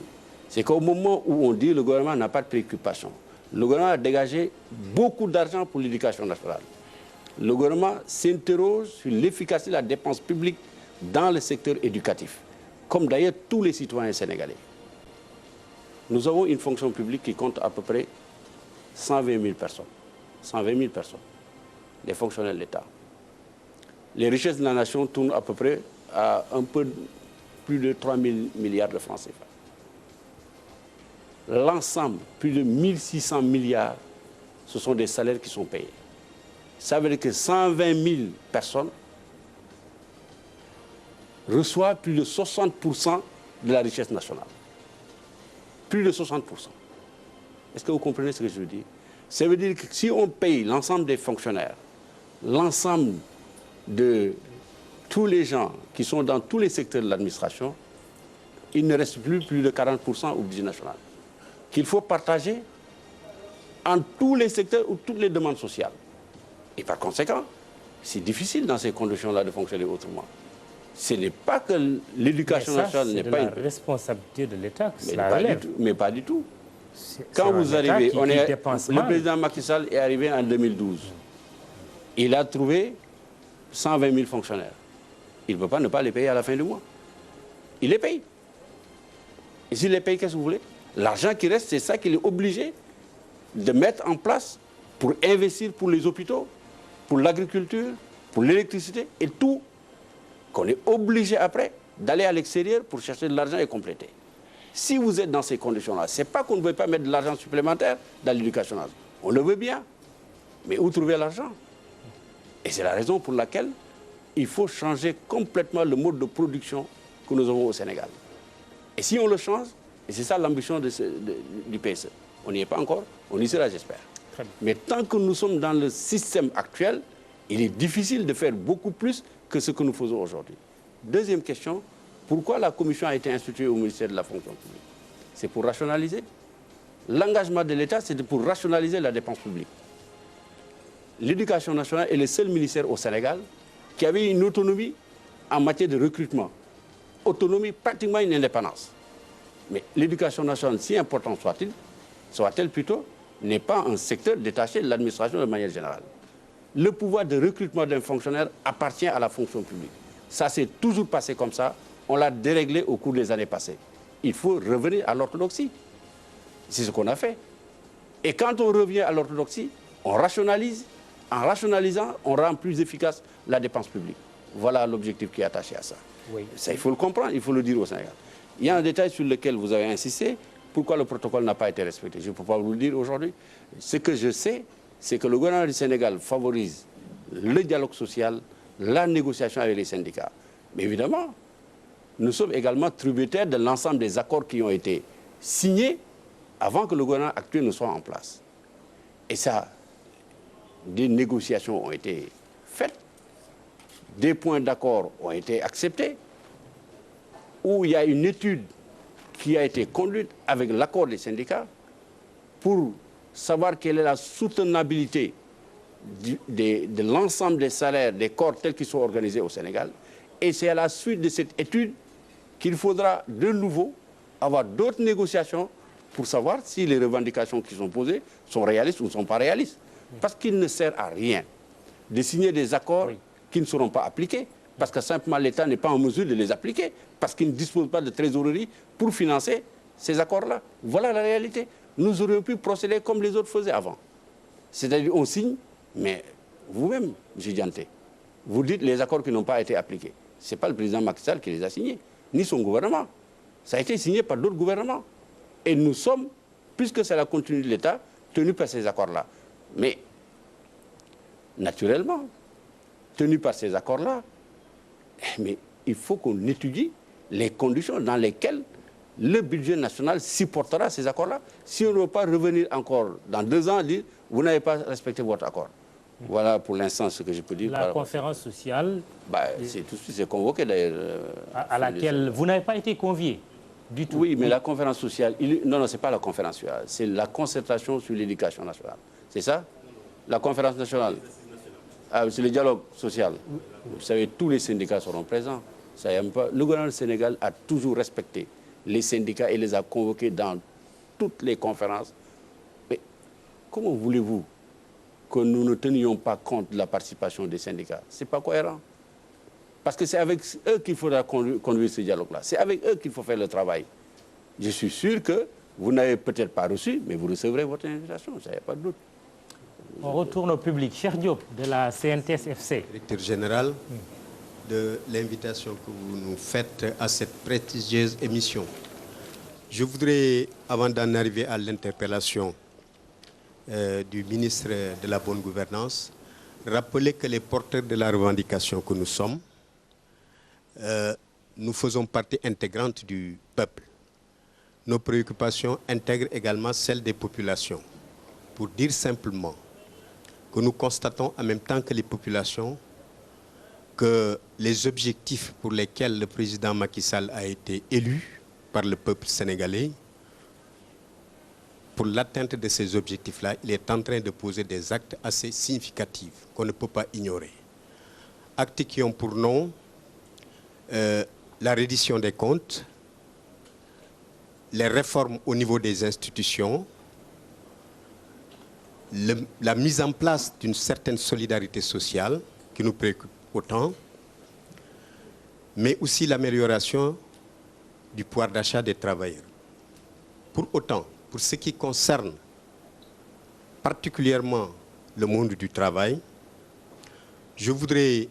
c'est qu'au moment où on dit que le gouvernement n'a pas de préoccupation, le gouvernement a dégagé beaucoup d'argent pour l'éducation nationale. Le gouvernement s'interroge sur l'efficacité de la dépense publique dans le secteur éducatif, comme d'ailleurs tous les citoyens sénégalais. Nous avons une fonction publique qui compte à peu près 120 000 personnes. 120 000 personnes, les fonctionnaires de l'État. Les richesses de la nation tournent à peu près à un peu plus de 3 000 milliards de francs CFA. L'ensemble, plus de 1 600 milliards, ce sont des salaires qui sont payés. Ça veut dire que 120 000 personnes reçoivent plus de 60% de la richesse nationale. Plus de 60%. Est-ce que vous comprenez ce que je veux dire? Ça veut dire que si on paye l'ensemble des fonctionnaires, l'ensemble de tous les gens qui sont dans tous les secteurs de l'administration, il ne reste plus de 40% au budget national, qu'il faut partager en tous les secteurs ou toutes les demandes sociales. Et par conséquent, c'est difficile dans ces conditions-là de fonctionner autrement. Ce n'est pas que l'éducation nationale n'est pas la responsabilité de l'État que cela pas relève. Mais pas du tout. Quand vous arrivez, le président Macky Sall est arrivé en 2012. Il a trouvé 120 000 fonctionnaires. Il ne peut pas ne pas les payer à la fin du mois. Il les paye. Et s'il les paye, qu'est-ce que vous voulez? L'argent qui reste, c'est ça qu'il est obligé de mettre en place pour investir pour les hôpitaux, pour l'agriculture, pour l'électricité et tout, qu'on est obligé après d'aller à l'extérieur pour chercher de l'argent et compléter. Si vous êtes dans ces conditions-là, ce n'est pas qu'on ne veut pas mettre de l'argent supplémentaire dans l'éducation nationale. On le veut bien, mais où trouver l'argent? Et c'est la raison pour laquelle il faut changer complètement le mode de production que nous avons au Sénégal. Et si on le change, et c'est ça l'ambition du PSE, on n'y est pas encore, on y sera, j'espère. Mais tant que nous sommes dans le système actuel, il est difficile de faire beaucoup plus que ce que nous faisons aujourd'hui. Deuxième question, pourquoi la commission a été instituée au ministère de la fonction publique? C'est pour rationaliser. L'engagement de l'État, c'est pour rationaliser la dépense publique. L'éducation nationale est le seul ministère au Sénégal qui avait une autonomie en matière de recrutement. Autonomie, pratiquement une indépendance. Mais l'éducation nationale, si importante soit-elle plutôt, n'est pas un secteur détaché de l'administration de manière générale. Le pouvoir de recrutement d'un fonctionnaire appartient à la fonction publique. Ça s'est toujours passé comme ça. On l'a déréglé au cours des années passées. Il faut revenir à l'orthodoxie. C'est ce qu'on a fait. Et quand on revient à l'orthodoxie, on rationalise. En rationalisant, on rend plus efficace la dépense publique. Voilà l'objectif qui est attaché à ça. Oui. Ça, il faut le comprendre, il faut le dire au Sénégal. Il y a un détail sur lequel vous avez insisté. Pourquoi le protocole n'a pas été respecté? Je ne peux pas vous le dire aujourd'hui. Ce que je sais, c'est que le gouvernement du Sénégal favorise le dialogue social, la négociation avec les syndicats. Mais évidemment, nous sommes également tributaires de l'ensemble des accords qui ont été signés avant que le gouvernement actuel ne soit en place. Et ça, des négociations ont été faites, des points d'accord ont été acceptés, où il y a une étude qui a été conduite avec l'accord des syndicats pour savoir quelle est la soutenabilité de l'ensemble des salaires des corps tels qu'ils sont organisés au Sénégal. Et c'est à la suite de cette étude qu'il faudra de nouveau avoir d'autres négociations pour savoir si les revendications qui sont posées sont réalistes ou ne sont pas réalistes. Parce qu'il ne sert à rien de signer des accords qui ne seront pas appliqués, parce que simplement l'État n'est pas en mesure de les appliquer, parce qu'il ne dispose pas de trésorerie pour financer ces accords-là. Voilà la réalité. Nous aurions pu procéder comme les autres faisaient avant. C'est-à-dire on signe, mais vous-même, M. Dianté, vous dites les accords qui n'ont pas été appliqués. Ce n'est pas le président Macky Sall qui les a signés, ni son gouvernement. Ça a été signé par d'autres gouvernements. Et nous sommes, puisque c'est la continuité de l'État, tenus par ces accords-là. Mais, naturellement, tenus par ces accords-là, mais il faut qu'on étudie les conditions dans lesquelles le budget national supportera ces accords-là. Si on ne veut pas revenir encore dans 2 ans et dire « vous n'avez pas respecté votre accord ». Voilà pour l'instant ce que je peux dire. La conférence sociale... c'est convoqué d'ailleurs. À laquelle vous n'avez pas été convié du tout. Oui, mais la conférence sociale... Non, ce n'est pas la conférence sociale, c'est la concertation sur l'éducation nationale. C'est ça? La conférence nationale. C'est le dialogue social. Vous savez, tous les syndicats seront présents. Le gouvernement du Sénégal a toujours respecté les syndicats et les a convoqués dans toutes les conférences. Mais comment voulez-vous que nous ne tenions pas compte de la participation des syndicats? Ce n'est pas cohérent. Parce que c'est avec eux qu'il faudra conduire ce dialogue-là. C'est avec eux qu'il faut faire le travail. Je suis sûr que vous n'avez peut-être pas reçu, mais vous recevrez votre invitation, ça n'y a pas de doute. On retourne au public. Cheikh Diop, de la CNTS-FC. Directeur général, de l'invitation que vous nous faites à cette prestigieuse émission. Je voudrais, avant d'en arriver à l'interpellation du ministre de la Bonne Gouvernance, rappeler que les porteurs de la revendication que nous sommes, nous faisons partie intégrante du peuple. Nos préoccupations intègrent également celles des populations. Pour dire simplement que nous constatons en même temps que les populations que les objectifs pour lesquels le président Macky Sall a été élu par le peuple sénégalais, pour l'atteinte de ces objectifs-là, il est en train de poser des actes assez significatifs qu'on ne peut pas ignorer. Actes qui ont pour nom la reddition des comptes, les réformes au niveau des institutions, la mise en place d'une certaine solidarité sociale qui nous préoccupe autant, mais aussi l'amélioration du pouvoir d'achat des travailleurs. Pour autant, pour ce qui concerne particulièrement le monde du travail, je voudrais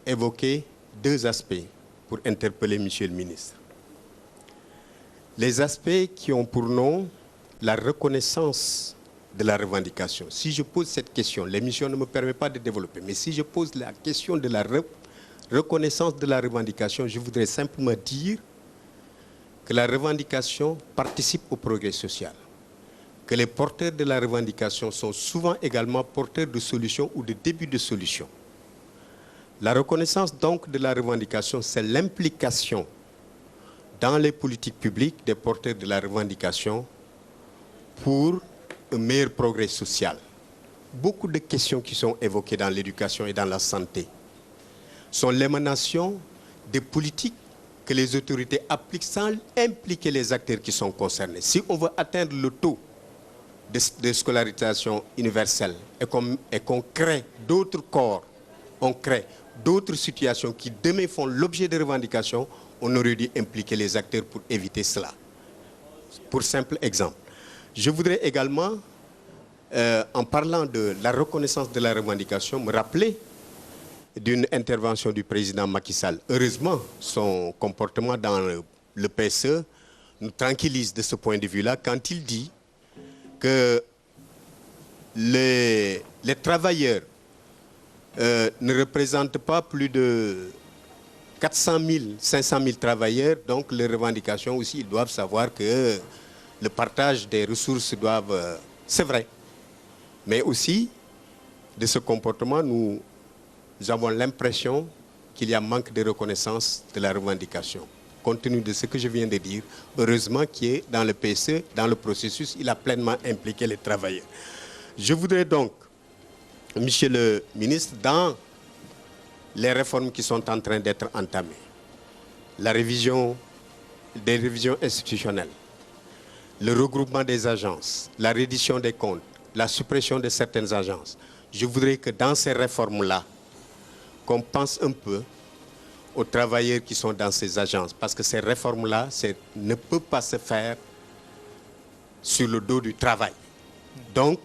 évoquer deux aspects pour interpeller Monsieur le ministre. Les aspects qui ont pour nom la reconnaissance de la revendication. Si je pose cette question, l'émission ne me permet pas de développer, mais si je pose la question de la reconnaissance de la revendication, je voudrais simplement dire que la revendication participe au progrès social, que les porteurs de la revendication sont souvent également porteurs de solutions ou de débuts de solutions. La reconnaissance donc de la revendication, c'est l'implication dans les politiques publiques des porteurs de la revendication pour un meilleur progrès social. Beaucoup de questions qui sont évoquées dans l'éducation et dans la santé sont l'émanation des politiques que les autorités appliquent sans impliquer les acteurs qui sont concernés. Si on veut atteindre le taux de scolarisation universelle et qu'on crée d'autres corps, on crée d'autres situations qui demain font l'objet de revendications, on aurait dû impliquer les acteurs pour éviter cela. Pour simple exemple. Je voudrais également, en parlant de la reconnaissance de la revendication, me rappeler d'une intervention du président Macky Sall. Heureusement, son comportement dans le PSE nous tranquillise de ce point de vue-là quand il dit que les travailleurs ne représentent pas plus de 400 000, 500 000 travailleurs, donc les revendications aussi, ils doivent savoir que le partage des ressources doivent... c'est vrai. Mais aussi, de ce comportement, nous avons l'impression qu'il y a manque de reconnaissance de la revendication. Compte tenu de ce que je viens de dire, heureusement qu'il est dans le PSE, dans le processus, il a pleinement impliqué les travailleurs. Je voudrais donc, Monsieur le ministre, dans les réformes qui sont en train d'être entamées, la révision des révisions institutionnelles, le regroupement des agences, la reddition des comptes, la suppression de certaines agences, je voudrais que dans ces réformes-là, qu'on pense un peu aux travailleurs qui sont dans ces agences, parce que ces réformes-là ne peuvent pas se faire sur le dos du travail. Donc,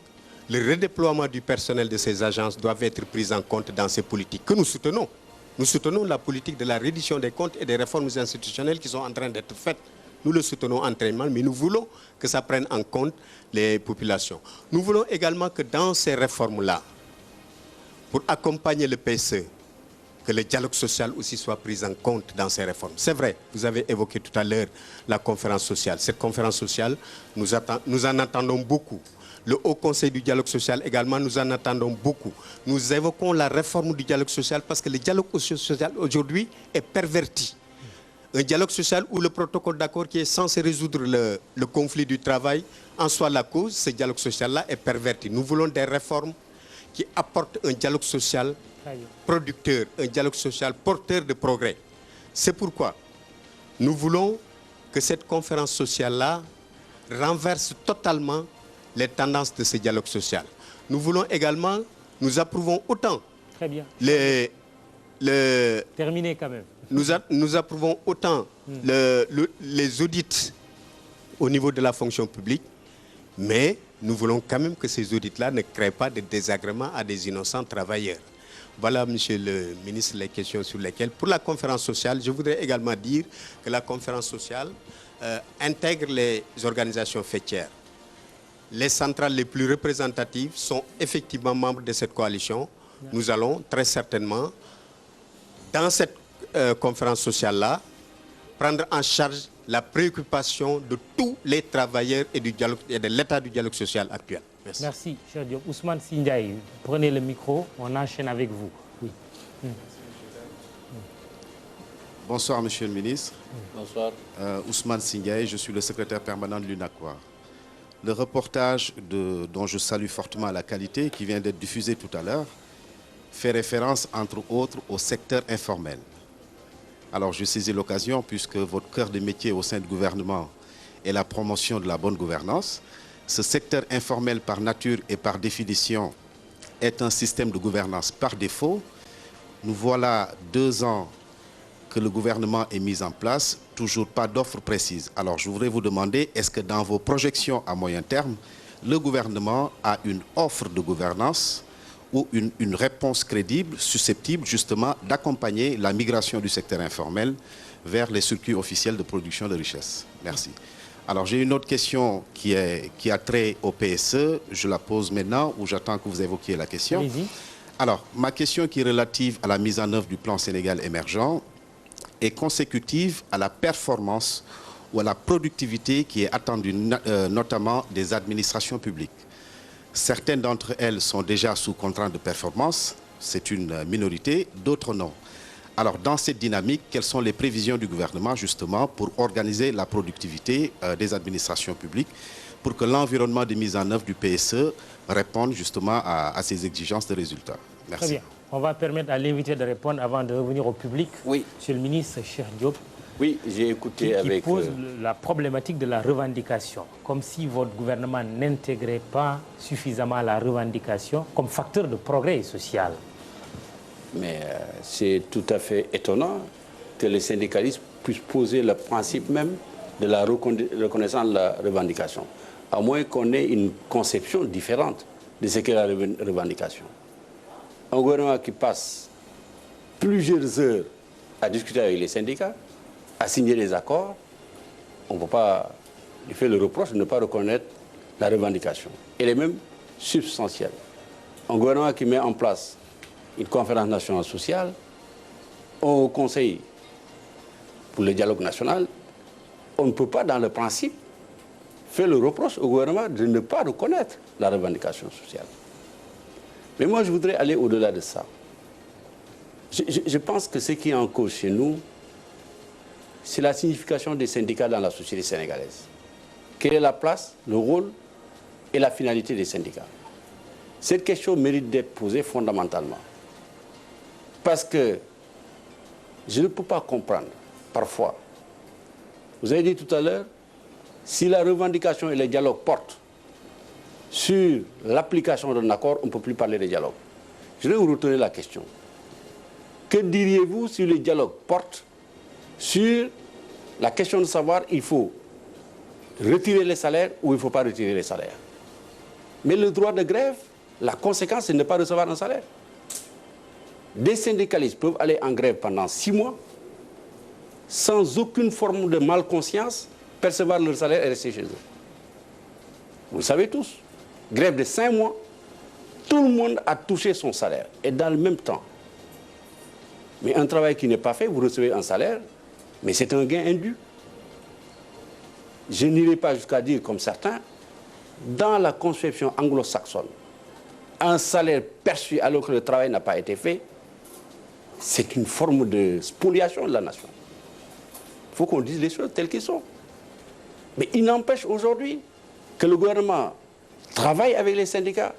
le redéploiement du personnel de ces agences doit être pris en compte dans ces politiques que nous soutenons. Nous soutenons la politique de la reddition des comptes et des réformes institutionnelles qui sont en train d'être faites. Nous le soutenons entièrement, mais nous voulons que ça prenne en compte les populations. Nous voulons également que dans ces réformes-là, pour accompagner le PSE, que le dialogue social aussi soit pris en compte dans ces réformes. C'est vrai, vous avez évoqué tout à l'heure la conférence sociale. Cette conférence sociale, nous en attendons beaucoup. Le Haut Conseil du dialogue social également, nous en attendons beaucoup. Nous évoquons la réforme du dialogue social parce que le dialogue social aujourd'hui est perverti. Un dialogue social où le protocole d'accord qui est censé résoudre le conflit du travail en soit la cause, ce dialogue social-là est perverti. Nous voulons des réformes qui apportent un dialogue social producteur, un dialogue social porteur de progrès. C'est pourquoi nous voulons que cette conférence sociale-là renverse totalement les tendances de ce dialogue social. Nous voulons également, nous approuvons autant Très bien. Terminé quand même. Nous approuvons autant les audits au niveau de la fonction publique, mais nous voulons quand même que ces audits-là ne créent pas de désagréments à des innocents travailleurs. Voilà, Monsieur le ministre, les questions sur lesquelles, pour la conférence sociale, je voudrais également dire que la conférence sociale intègre les organisations faîtières. Les centrales les plus représentatives sont effectivement membres de cette coalition. Nous allons très certainement, dans cette conférence sociale-là, prendre en charge la préoccupation de tous les travailleurs et de l'état du dialogue social actuel. Merci. Merci, cher Diop. Ousmane Sy Ndiaye, prenez le micro, on enchaîne avec vous. Oui. Bonsoir, Monsieur le ministre. Bonsoir. Ousmane Singaye, je suis le secrétaire permanent de l'UNACOIS. Le reportage dont je salue fortement la qualité, qui vient d'être diffusé tout à l'heure, fait référence, entre autres, au secteur informel. Alors, je saisis l'occasion, puisque votre cœur de métier au sein du gouvernement est la promotion de la bonne gouvernance. Ce secteur informel, par nature et par définition, est un système de gouvernance par défaut. Nous voilà 2 ans que le gouvernement est mis en place, toujours pas d'offre précise. Alors je voudrais vous demander, est-ce que dans vos projections à moyen terme, le gouvernement a une offre de gouvernance ou une réponse crédible, susceptible justement d'accompagner la migration du secteur informel vers les circuits officiels de production de richesse? Merci. Alors j'ai une autre question qui a trait au PSE, je la pose maintenant ou j'attends que vous évoquiez la question. Alors ma question qui est relative à la mise en œuvre du plan Sénégal émergent est consécutive à la performance ou à la productivité qui est attendue, notamment des administrations publiques. Certaines d'entre elles sont déjà sous contrainte de performance, c'est une minorité, d'autres non. Alors, dans cette dynamique, quelles sont les prévisions du gouvernement, justement, pour organiser la productivité des administrations publiques, pour que l'environnement de mise en œuvre du PSE réponde, justement, à ces exigences de résultats? Merci. Très bien. On va permettre à l'invité de répondre avant de revenir au public. Oui. Monsieur le ministre Cheikh Diop. Oui, j'ai écouté qui pose la problématique de la revendication, comme si votre gouvernement n'intégrait pas suffisamment la revendication comme facteur de progrès social. Mais c'est tout à fait étonnant que les syndicalistes puissent poser le principe même de la reconnaissance de la revendication, à moins qu'on ait une conception différente de ce qu'est la revendication. Un gouvernement qui passe plusieurs heures à discuter avec les syndicats, à signer des accords, on ne peut pas lui faire le reproche de ne pas reconnaître la revendication. Elle est même substantielle. Un gouvernement qui met en place une conférence nationale sociale, au Conseil pour le dialogue national, on ne peut pas, dans le principe, faire le reproche au gouvernement de ne pas reconnaître la revendication sociale. Mais moi, je voudrais aller au-delà de ça. Je pense que ce qui est en cause chez nous, c'est la signification des syndicats dans la société sénégalaise. Quelle est la place, le rôle et la finalité des syndicats? Cette question mérite d'être posée fondamentalement. Parce que je ne peux pas comprendre, parfois. Vous avez dit tout à l'heure, si la revendication et le dialogue portent sur l'application d'un accord, on ne peut plus parler de dialogue. Je vais vous retourner la question. Que diriez-vous si le dialogue porte sur la question de savoir il faut retirer les salaires ou il ne faut pas retirer les salaires? Mais le droit de grève, la conséquence, c'est de ne pas recevoir un salaire. Des syndicalistes peuvent aller en grève pendant 6 mois sans aucune forme de malconscience, percevoir leur salaire et rester chez eux. Vous le savez tous. Grève de 5 mois, tout le monde a touché son salaire. Et dans le même temps. Mais un travail qui n'est pas fait, vous recevez un salaire, mais c'est un gain indu. Je n'irai pas jusqu'à dire, comme certains, dans la conception anglo-saxonne, un salaire perçu alors que le travail n'a pas été fait, c'est une forme de spoliation de la nation. Il faut qu'on dise les choses telles qu'elles sont. Mais il n'empêche aujourd'hui que le gouvernement travaille avec les syndicats,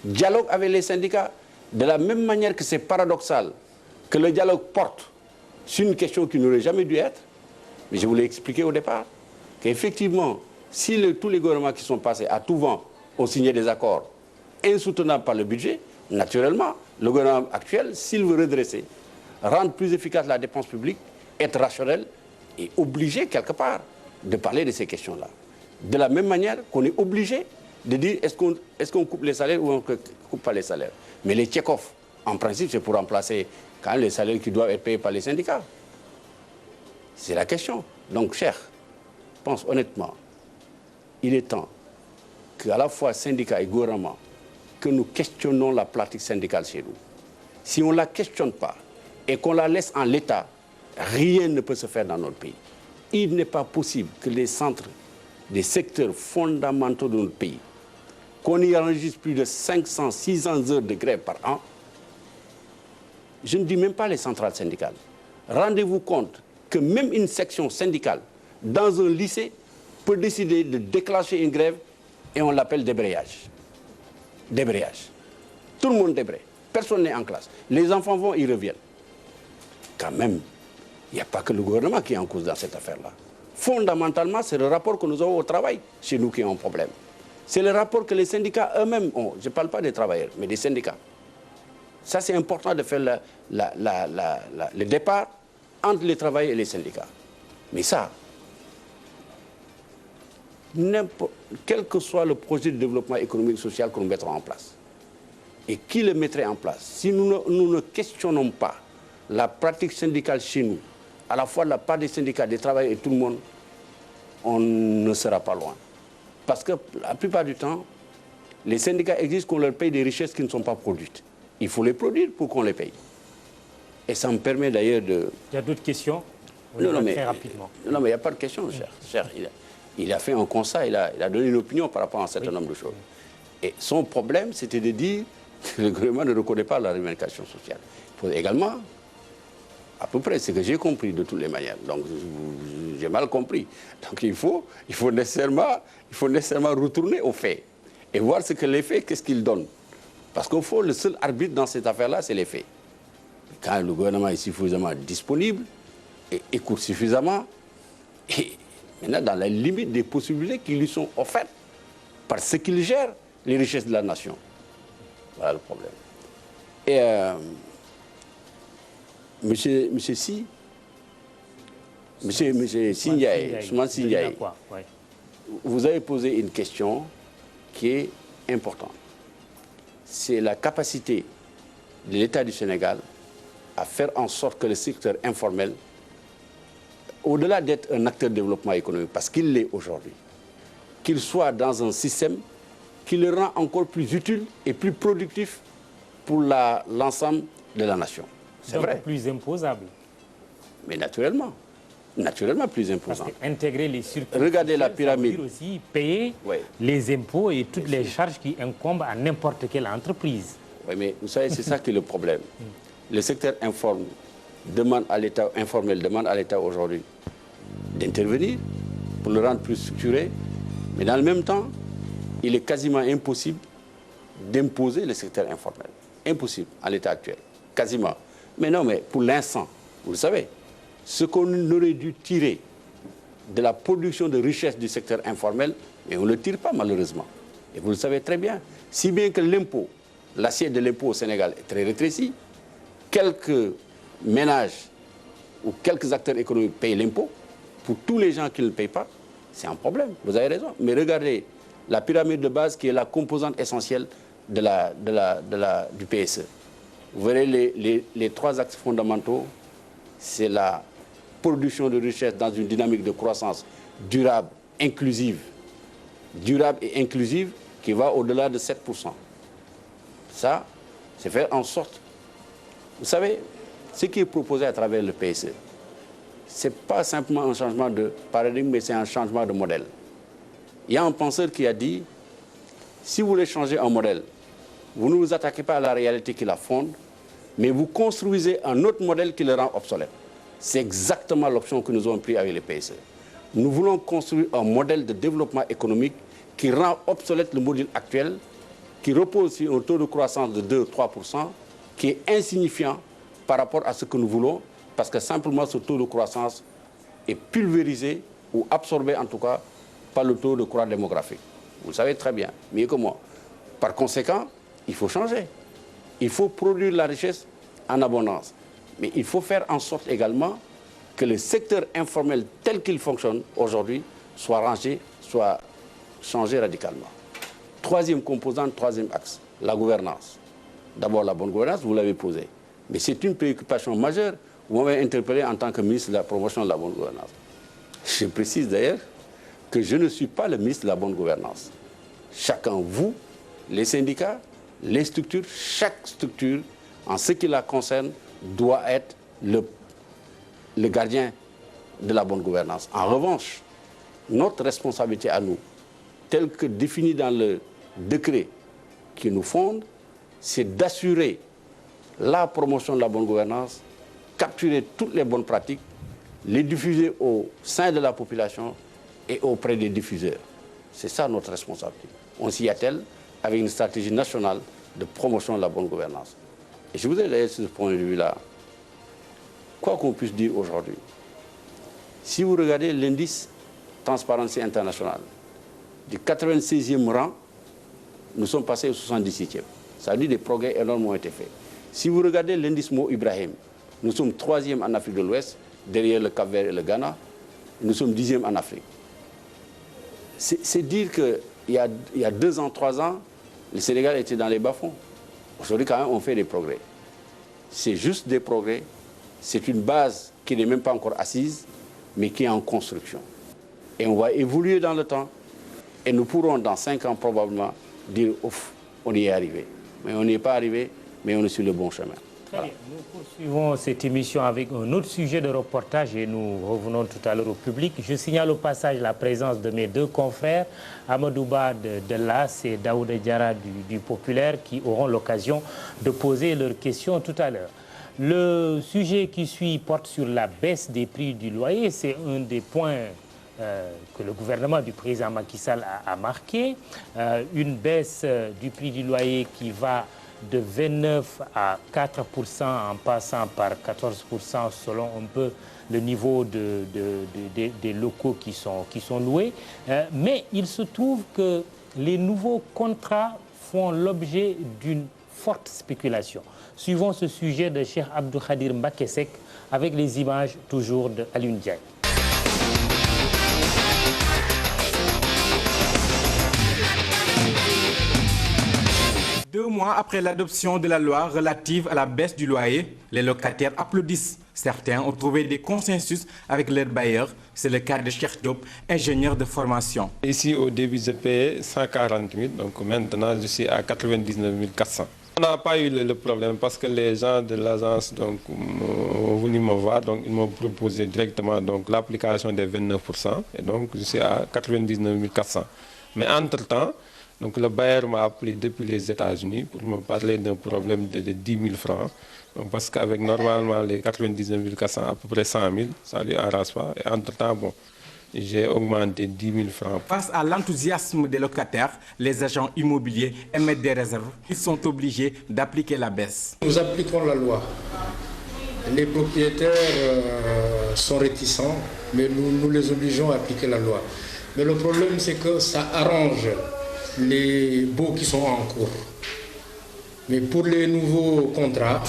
dialogue avec les syndicats, de la même manière que c'est paradoxal que le dialogue porte sur une question qui n'aurait jamais dû être. Mais je vous l'ai expliqué au départ, qu'effectivement, si tous les gouvernements qui sont passés à tout vent ont signé des accords insoutenables par le budget, naturellement, le gouvernement actuel, s'il veut redresser, rendre plus efficace la dépense publique, être rationnel, est obligé quelque part de parler de ces questions-là. De la même manière qu'on est obligé de dire est-ce qu'on coupe les salaires ou on ne coupe pas les salaires. Mais les Tchekhov, en principe, c'est pour remplacer quand même les salaires qui doivent être payés par les syndicats. C'est la question. Donc, cher, je pense honnêtement, il est temps qu'à la fois syndicats et gouvernement, que nous questionnons la pratique syndicale chez nous. Si on ne la questionne pas et qu'on la laisse en l'état, rien ne peut se faire dans notre pays. Il n'est pas possible que les centres des secteurs fondamentaux de notre pays, qu'on y enregistre plus de 500, 600 heures de grève par an, je ne dis même pas les centrales syndicales. Rendez-vous compte que même une section syndicale dans un lycée peut décider de déclencher une grève et on l'appelle débrayage. Débrayage. Tout le monde débraye. Personne n'est en classe. Les enfants vont, ils reviennent. Quand même, il n'y a pas que le gouvernement qui est en cause dans cette affaire-là. Fondamentalement, c'est le rapport que nous avons au travail chez nous qui a un problème. C'est le rapport que les syndicats eux-mêmes ont. Je ne parle pas des travailleurs, mais des syndicats. Ça, c'est important de faire le départ entre les travailleurs et les syndicats. Mais ça, quel que soit le projet de développement économique et social que nous mettrons en place, et qui le mettrait en place, si nous ne questionnons pas la pratique syndicale chez nous, à la fois de la part des syndicats, des travailleurs et tout le monde, on ne sera pas loin. Parce que la plupart du temps, les syndicats exigent qu'on leur paye des richesses qui ne sont pas produites. Il faut les produire pour qu'on les paye. Et ça me permet d'ailleurs de... Il y a d'autres questions? Non, mais, très rapidement. Non, mais il n'y a pas de question, cher. Il a fait un constat, il a donné une opinion par rapport à un certain nombre de choses. Et son problème, c'était de dire que le gouvernement ne reconnaît pas la revendication sociale. Il faut également, à peu près, ce que j'ai compris de toutes les manières. Donc, j'ai mal compris. Donc, il faut nécessairement retourner aux faits et voir ce que les faits, qu'est-ce qu'ils donnent. Parce qu'au fond, le seul arbitre dans cette affaire-là, c'est les faits. Quand le gouvernement est suffisamment disponible et écoute suffisamment, et maintenant, dans la limite des possibilités qui lui sont offertes par ce qu'il gère, les richesses de la nation. Voilà le problème. Et monsieur Sindiaye, vous avez posé une question qui est importante. C'est la capacité de l'État du Sénégal à faire en sorte que le secteur informel, au-delà d'être un acteur de développement économique, parce qu'il l'est aujourd'hui, qu'il soit dans un système qui le rend encore plus utile et plus productif pour l'ensemble de la nation. C'est vrai. Plus imposable. Mais naturellement plus imposant. Parce qu'intégrer les circuits, regardez la pyramide. Ça veut dire aussi payer les impôts et toutes les charges qui incombent à n'importe quelle entreprise. Oui, mais vous savez, c'est ça qui est le problème. Le secteur informel demande à l'État aujourd'hui d'intervenir pour le rendre plus structuré, mais dans le même temps, il est quasiment impossible d'imposer le secteur informel. Impossible à l'état actuel, quasiment. Mais non, mais pour l'instant, vous le savez, ce qu'on aurait dû tirer de la production de richesses du secteur informel, mais on ne le tire pas malheureusement. Et vous le savez très bien. Si bien que l'impôt, l'assiette de l'impôt au Sénégal est très rétrécie, quelques ménages ou quelques acteurs économiques payent l'impôt. Pour tous les gens qui ne le payent pas, c'est un problème. Vous avez raison. Mais regardez la pyramide de base qui est la composante essentielle du PSE. Vous verrez les trois axes fondamentaux, c'est la production de richesse dans une dynamique de croissance durable et inclusive qui va au-delà de 7%. Ça, c'est faire en sorte... Vous savez, ce qui est proposé à travers le PSE, ce n'est pas simplement un changement de paradigme, mais c'est un changement de modèle. Il y a un penseur qui a dit, si vous voulez changer un modèle, vous ne vous attaquez pas à la réalité qui la fonde, mais vous construisez un autre modèle qui le rend obsolète. C'est exactement l'option que nous avons prise avec les PSE. Nous voulons construire un modèle de développement économique qui rend obsolète le modèle actuel, qui repose sur un taux de croissance de 2-3%, qui est insignifiant par rapport à ce que nous voulons, parce que simplement ce taux de croissance est pulvérisé ou absorbé en tout cas par le taux de croissance démographique. Vous le savez très bien, mieux que moi. Par conséquent, il faut changer. Il faut produire la richesse en abondance. Mais il faut faire en sorte également que le secteur informel tel qu'il fonctionne aujourd'hui soit rangé, soit changé radicalement. Troisième composante, troisième axe, la gouvernance. D'abord la bonne gouvernance, vous l'avez posée. Mais c'est une préoccupation majeure. Vous m'avez interpellé en tant que ministre de la promotion de la bonne gouvernance. Je précise d'ailleurs que je ne suis pas le ministre de la bonne gouvernance. Chacun, vous, les syndicats, les structures, chaque structure, en ce qui la concerne, doit être le gardien de la bonne gouvernance. En revanche, notre responsabilité à nous, telle que définie dans le décret qui nous fonde, c'est d'assurer la promotion de la bonne gouvernance, capturer toutes les bonnes pratiques les diffuser au sein de la population et auprès des diffuseurs. C'est ça notre responsabilité. On s'y attelle avec une stratégie nationale de promotion de la bonne gouvernance. Et je voudrais d'ailleurs sur ce point de vue-là, quoi qu'on puisse dire aujourd'hui, si vous regardez l'indice Transparency International, du 96e rang, nous sommes passés au 77e. Ça veut dire que des progrès énormes ont été faits. Si vous regardez l'indice Mo Ibrahim, nous sommes 3e en Afrique de l'Ouest, derrière le Cap-Vert et le Ghana. Nous sommes 10e en Afrique. C'est dire qu'il y a 2 ans, 3 ans, le Sénégal était dans les bas-fonds. Aujourd'hui, quand même, on fait des progrès. C'est juste des progrès. C'est une base qui n'est même pas encore assise, mais qui est en construction. Et on va évoluer dans le temps. Et nous pourrons, dans 5 ans probablement, dire « ouf, on y est arrivé ». Mais on n'y est pas arrivé, mais on est sur le bon chemin. Très bien. Nous poursuivons cette émission avec un autre sujet de reportage et nous revenons tout à l'heure au public. Je signale au passage la présence de mes 2 confrères, Amadouba de l'AS et Daouda Diarra du Populaire, qui auront l'occasion de poser leurs questions tout à l'heure. Le sujet qui suit porte sur la baisse des prix du loyer. C'est un des points que le gouvernement du président Macky Sall a marqué. Une baisse du prix du loyer qui va de 29 à 4% en passant par 14% selon un peu le niveau des locaux qui sont loués. Mais il se trouve que les nouveaux contrats font l'objet d'une forte spéculation. Suivons ce sujet de Cheikh Abdou Khadir Mbakesek avec les images toujours de Alioune Diaye. Deux mois après l'adoption de la loi relative à la baisse du loyer, les locataires applaudissent. Certains ont trouvé des consensus avec leurs bailleurs. C'est le cas de Cheikh Diop, ingénieur de formation. Ici, au début, je payais 140 000, donc maintenant, je suis à 99 400. On n'a pas eu le problème parce que les gens de l'agence ont voulu me voir, donc ils m'ont proposé directement l'application des 29%, et donc je suis à 99 400. Mais entre-temps, donc le bailleur m'a appelé depuis les États-Unis pour me parler d'un problème de 10 000 francs. Donc parce qu'avec normalement les 99 400, à peu près 100 000, ça lui arrange pas. Et entre-temps, bon, j'ai augmenté 10 000 francs. Face à l'enthousiasme des locataires, les agents immobiliers émettent des réserves. Ils sont obligés d'appliquer la baisse. Nous appliquons la loi. Les propriétaires sont réticents, mais nous les obligeons à appliquer la loi. Mais le problème, c'est que ça arrange les baux qui sont en cours. Mais pour les nouveaux contrats,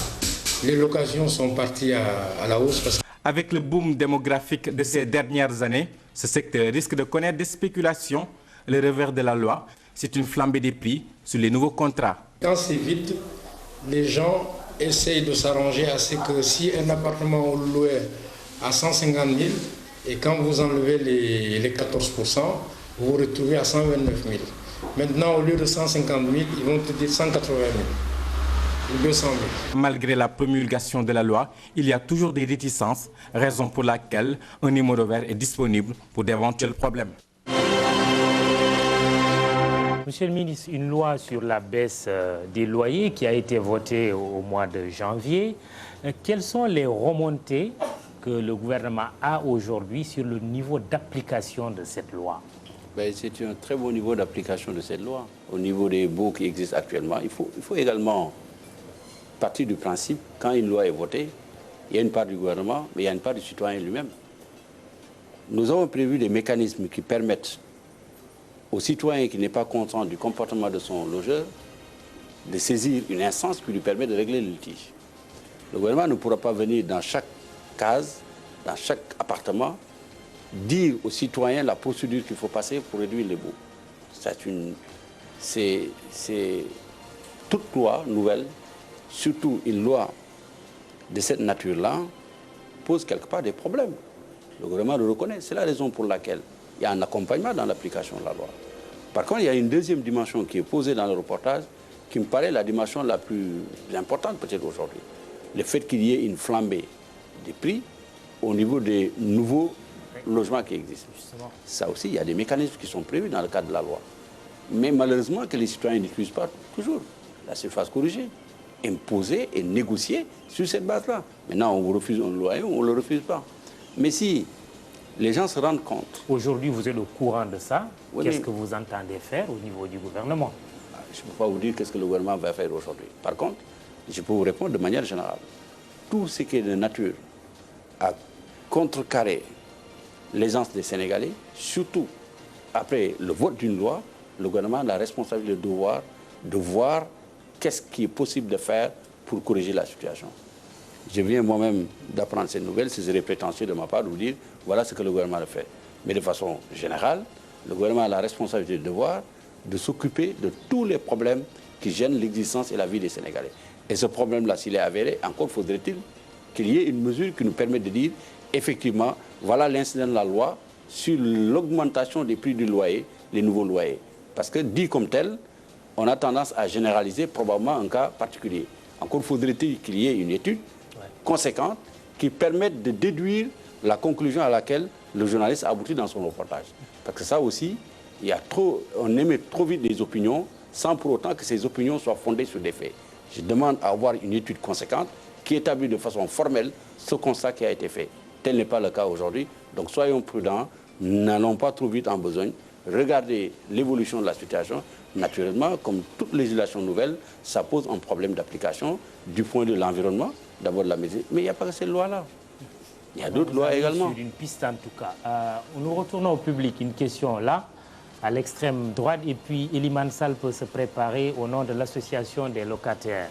les locations sont parties à la hausse. Avec le boom démographique de ces dernières années, ce secteur risque de connaître des spéculations. Le revers de la loi, c'est une flambée des prix sur les nouveaux contrats. Quand c'est vide, les gens essayent de s'arranger à ce que si un appartement est loué à 150 000 et quand vous enlevez les 14%, vous vous retrouvez à 129 000. Maintenant, au lieu de 150 000, ils vont te dire 180 000 ou 200 000. Malgré la promulgation de la loi, il y a toujours des réticences, raison pour laquelle un numéro vert est disponible pour d'éventuels problèmes. Monsieur le ministre, une loi sur la baisse des loyers qui a été votée au mois de janvier. Quelles sont les remontées que le gouvernement a aujourd'hui sur le niveau d'application de cette loi? C'est un très bon niveau d'application de cette loi. Au niveau des baux qui existent actuellement, il faut également partir du principe, quand une loi est votée, il y a une part du gouvernement, mais il y a une part du citoyen lui-même. Nous avons prévu des mécanismes qui permettent au citoyen qui n'est pas content du comportement de son logeur de saisir une instance qui lui permet de régler le litige. Le gouvernement ne pourra pas venir dans chaque case, dans chaque appartement, dire aux citoyens la procédure qu'il faut passer pour réduire les baux. C'est toute loi nouvelle, surtout une loi de cette nature-là, pose quelque part des problèmes. Le gouvernement le reconnaît. C'est la raison pour laquelle il y a un accompagnement dans l'application de la loi. Par contre, il y a une deuxième dimension qui est posée dans le reportage, qui me paraît la dimension la plus importante peut-être aujourd'hui. Le fait qu'il y ait une flambée des prix au niveau des nouveaux logements qui existent. Ça aussi, il y a des mécanismes qui sont prévus dans le cadre de la loi. Mais malheureusement, que les citoyens n'utilisent pas toujours la surface corrigée, imposée et négociée sur cette base-là. Maintenant, on vous refuse un loyer ou on ne le refuse pas. Mais si les gens se rendent compte... Aujourd'hui, vous êtes au courant de ça. Oui, qu'est-ce mais... que vous entendez faire au niveau du gouvernement? Je ne peux pas vous dire qu'est-ce que le gouvernement va faire aujourd'hui. Par contre, je peux vous répondre de manière générale. Tout ce qui est de nature à contrecarrer l'aisance des Sénégalais, surtout après le vote d'une loi, le gouvernement a la responsabilité de voir qu'est-ce qui est possible de faire pour corriger la situation. Je viens moi-même d'apprendre ces nouvelles, ce serait prétentieux de ma part de vous dire voilà ce que le gouvernement a fait. Mais de façon générale, le gouvernement a la responsabilité de s'occuper de tous les problèmes qui gênent l'existence et la vie des Sénégalais. Et ce problème-là, s'il est avéré, encore faudrait-il qu'il y ait une mesure qui nous permette de dire effectivement, voilà l'incident de la loi sur l'augmentation des prix du loyer, les nouveaux loyers. Parce que dit comme tel, on a tendance à généraliser probablement un cas particulier. Encore faudrait-il qu'il y ait une étude conséquente qui permette de déduire la conclusion à laquelle le journaliste a abouti dans son reportage. Parce que ça aussi, on émet trop vite des opinions sans pour autant que ces opinions soient fondées sur des faits. Je demande à avoir une étude conséquente qui établit de façon formelle ce constat qui a été fait. Tel n'est pas le cas aujourd'hui. Donc soyons prudents, n'allons pas trop vite en besogne. Regardez l'évolution de la situation. Naturellement, comme toute législation nouvelle, ça pose un problème d'application du point de l'environnement, d'abord de la maison. Mais il n'y a pas que cette loi-là. Il y a d'autres lois également. Sur une piste en tout cas. Nous retournons au public. Une question là, à l'extrême droite. Et puis Eliman Sall peut se préparer au nom de l'association des locataires.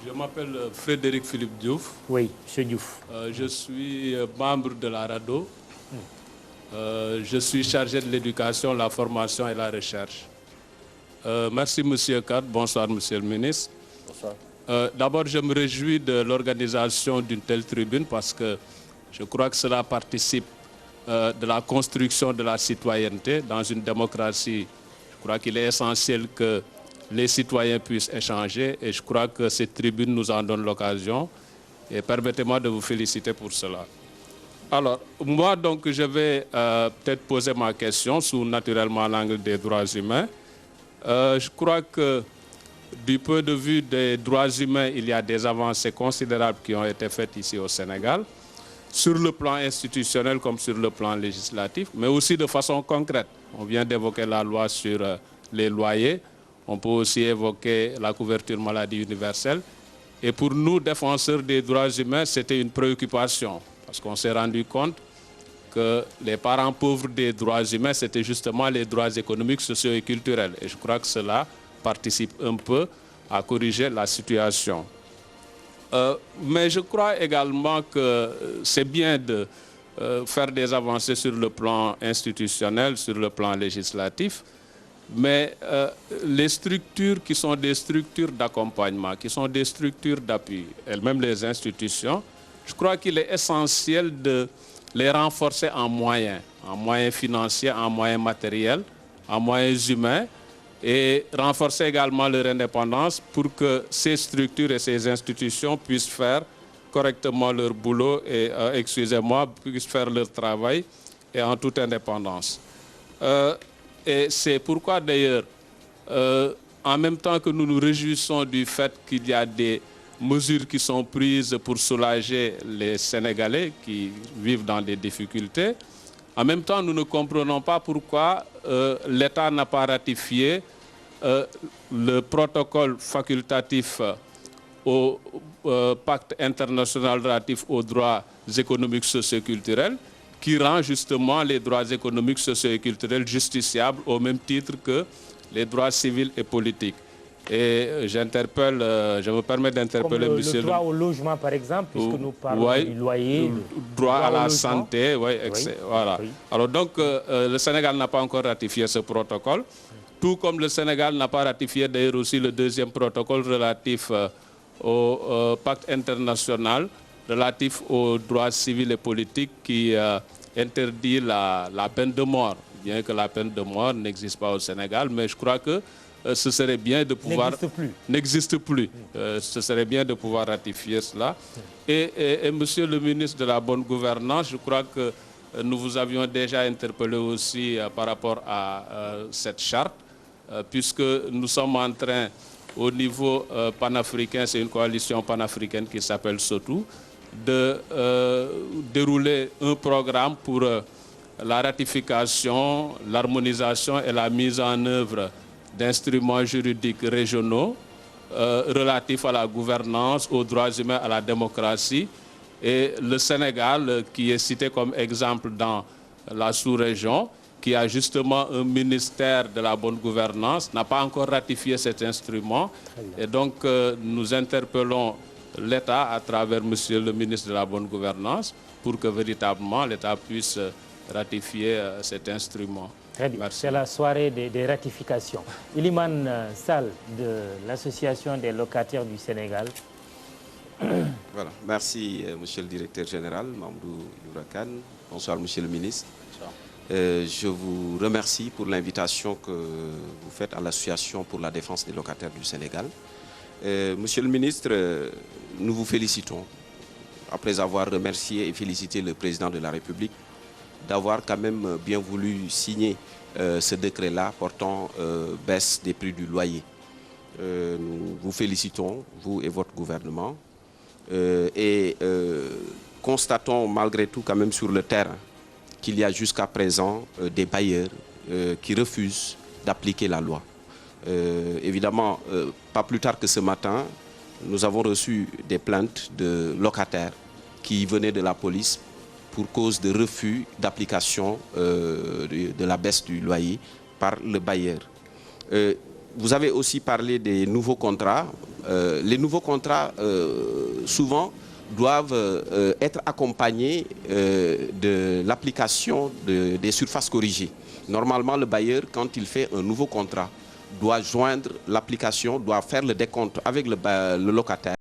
Je m'appelle Frédéric Philippe Diouf. Oui, M. Diouf. Je suis membre de la RADO. Je suis chargé de l'éducation, la formation et la recherche. Merci M. Kat, bonsoir M. le ministre. Bonsoir. D'abord, je me réjouis de l'organisation d'une telle tribune parce que je crois que cela participe de la construction de la citoyenneté. Dans une démocratie, je crois qu'il est essentiel que les citoyens puissent échanger et je crois que cette tribune nous en donne l'occasion. Et permettez-moi de vous féliciter pour cela. Alors, moi, donc, je vais peut-être poser ma question sous naturellement l'angle des droits humains. Je crois que du point de vue des droits humains, il y a des avancées considérables qui ont été faites ici au Sénégal, sur le plan institutionnel comme sur le plan législatif, mais aussi de façon concrète. On vient d'évoquer la loi sur les loyers. On peut aussi évoquer la couverture maladie universelle. Et pour nous, défenseurs des droits humains, c'était une préoccupation. Parce qu'on s'est rendu compte que les parents pauvres des droits humains, c'était justement les droits économiques, sociaux et culturels. Et je crois que cela participe un peu à corriger la situation. Mais je crois également que c'est bien de faire des avancées sur le plan institutionnel, sur le plan législatif. Mais les structures qui sont des structures d'accompagnement, qui sont des structures d'appui, elles-mêmes les institutions, je crois qu'il est essentiel de les renforcer en moyens financiers, en moyens matériels, en moyens humains, et renforcer également leur indépendance pour que ces structures et ces institutions puissent faire correctement leur boulot et, excusez-moi, puissent faire leur travail et en toute indépendance. Et c'est pourquoi d'ailleurs, en même temps que nous nous réjouissons du fait qu'il y a des mesures qui sont prises pour soulager les Sénégalais qui vivent dans des difficultés, en même temps nous ne comprenons pas pourquoi l'État n'a pas ratifié le protocole facultatif au pacte international relatif aux droits économiques, sociaux et culturels, qui rend justement les droits économiques, sociaux et culturels justiciables au même titre que les droits civils et politiques. Et j'interpelle, je me permets d'interpeller le monsieur... Le droit au logement, par exemple, puisque nous parlons du loyer. Le droit à la santé, voilà. Oui. Alors donc, le Sénégal n'a pas encore ratifié ce protocole, tout comme le Sénégal n'a pas ratifié d'ailleurs aussi le deuxième protocole relatif au pacte international relatif aux droits civils et politiques qui interdit la peine de mort, bien que la peine de mort n'existe pas au Sénégal, mais je crois que ce serait bien de pouvoir... N'existe plus. Ce serait bien de pouvoir ratifier cela. Et monsieur le ministre de la Bonne Gouvernance, je crois que nous vous avions déjà interpellé aussi par rapport à cette charte, puisque nous sommes en train, au niveau panafricain, c'est une coalition panafricaine qui s'appelle SOTU, de dérouler un programme pour la ratification, l'harmonisation et la mise en œuvre d'instruments juridiques régionaux relatifs à la gouvernance, aux droits humains, à la démocratie. Et le Sénégal, qui est cité comme exemple dans la sous-région, qui a justement un ministère de la bonne gouvernance, n'a pas encore ratifié cet instrument. Et donc, nous interpellons l'État à travers Monsieur le ministre de la bonne gouvernance pour que véritablement l'État puisse ratifier cet instrument. Très bien. C'est la soirée des ratifications. Iliman Sall de l'Association des locataires du Sénégal. Voilà. Merci, Monsieur le Directeur Général, Mamadou Ibra. Bonsoir, Monsieur le Ministre. Je vous remercie pour l'invitation que vous faites à l'Association pour la défense des locataires du Sénégal. Monsieur le Ministre, nous vous félicitons, après avoir remercié et félicité le Président de la République, d'avoir quand même bien voulu signer ce décret-là portant baisse des prix du loyer. Nous vous félicitons, vous et votre gouvernement, et constatons malgré tout quand même sur le terrain qu'il y a jusqu'à présent des bailleurs qui refusent d'appliquer la loi. Évidemment, pas plus tard que ce matin, nous avons reçu des plaintes de locataires qui venaient de la police pour cause de refus d'application de la baisse du loyer par le bailleur. Vous avez aussi parlé des nouveaux contrats. Les nouveaux contrats, souvent, doivent être accompagnés de l'application des surfaces corrigées. Normalement, le bailleur, quand il fait un nouveau contrat, doit joindre l'application, doit faire le décompte avec le locataire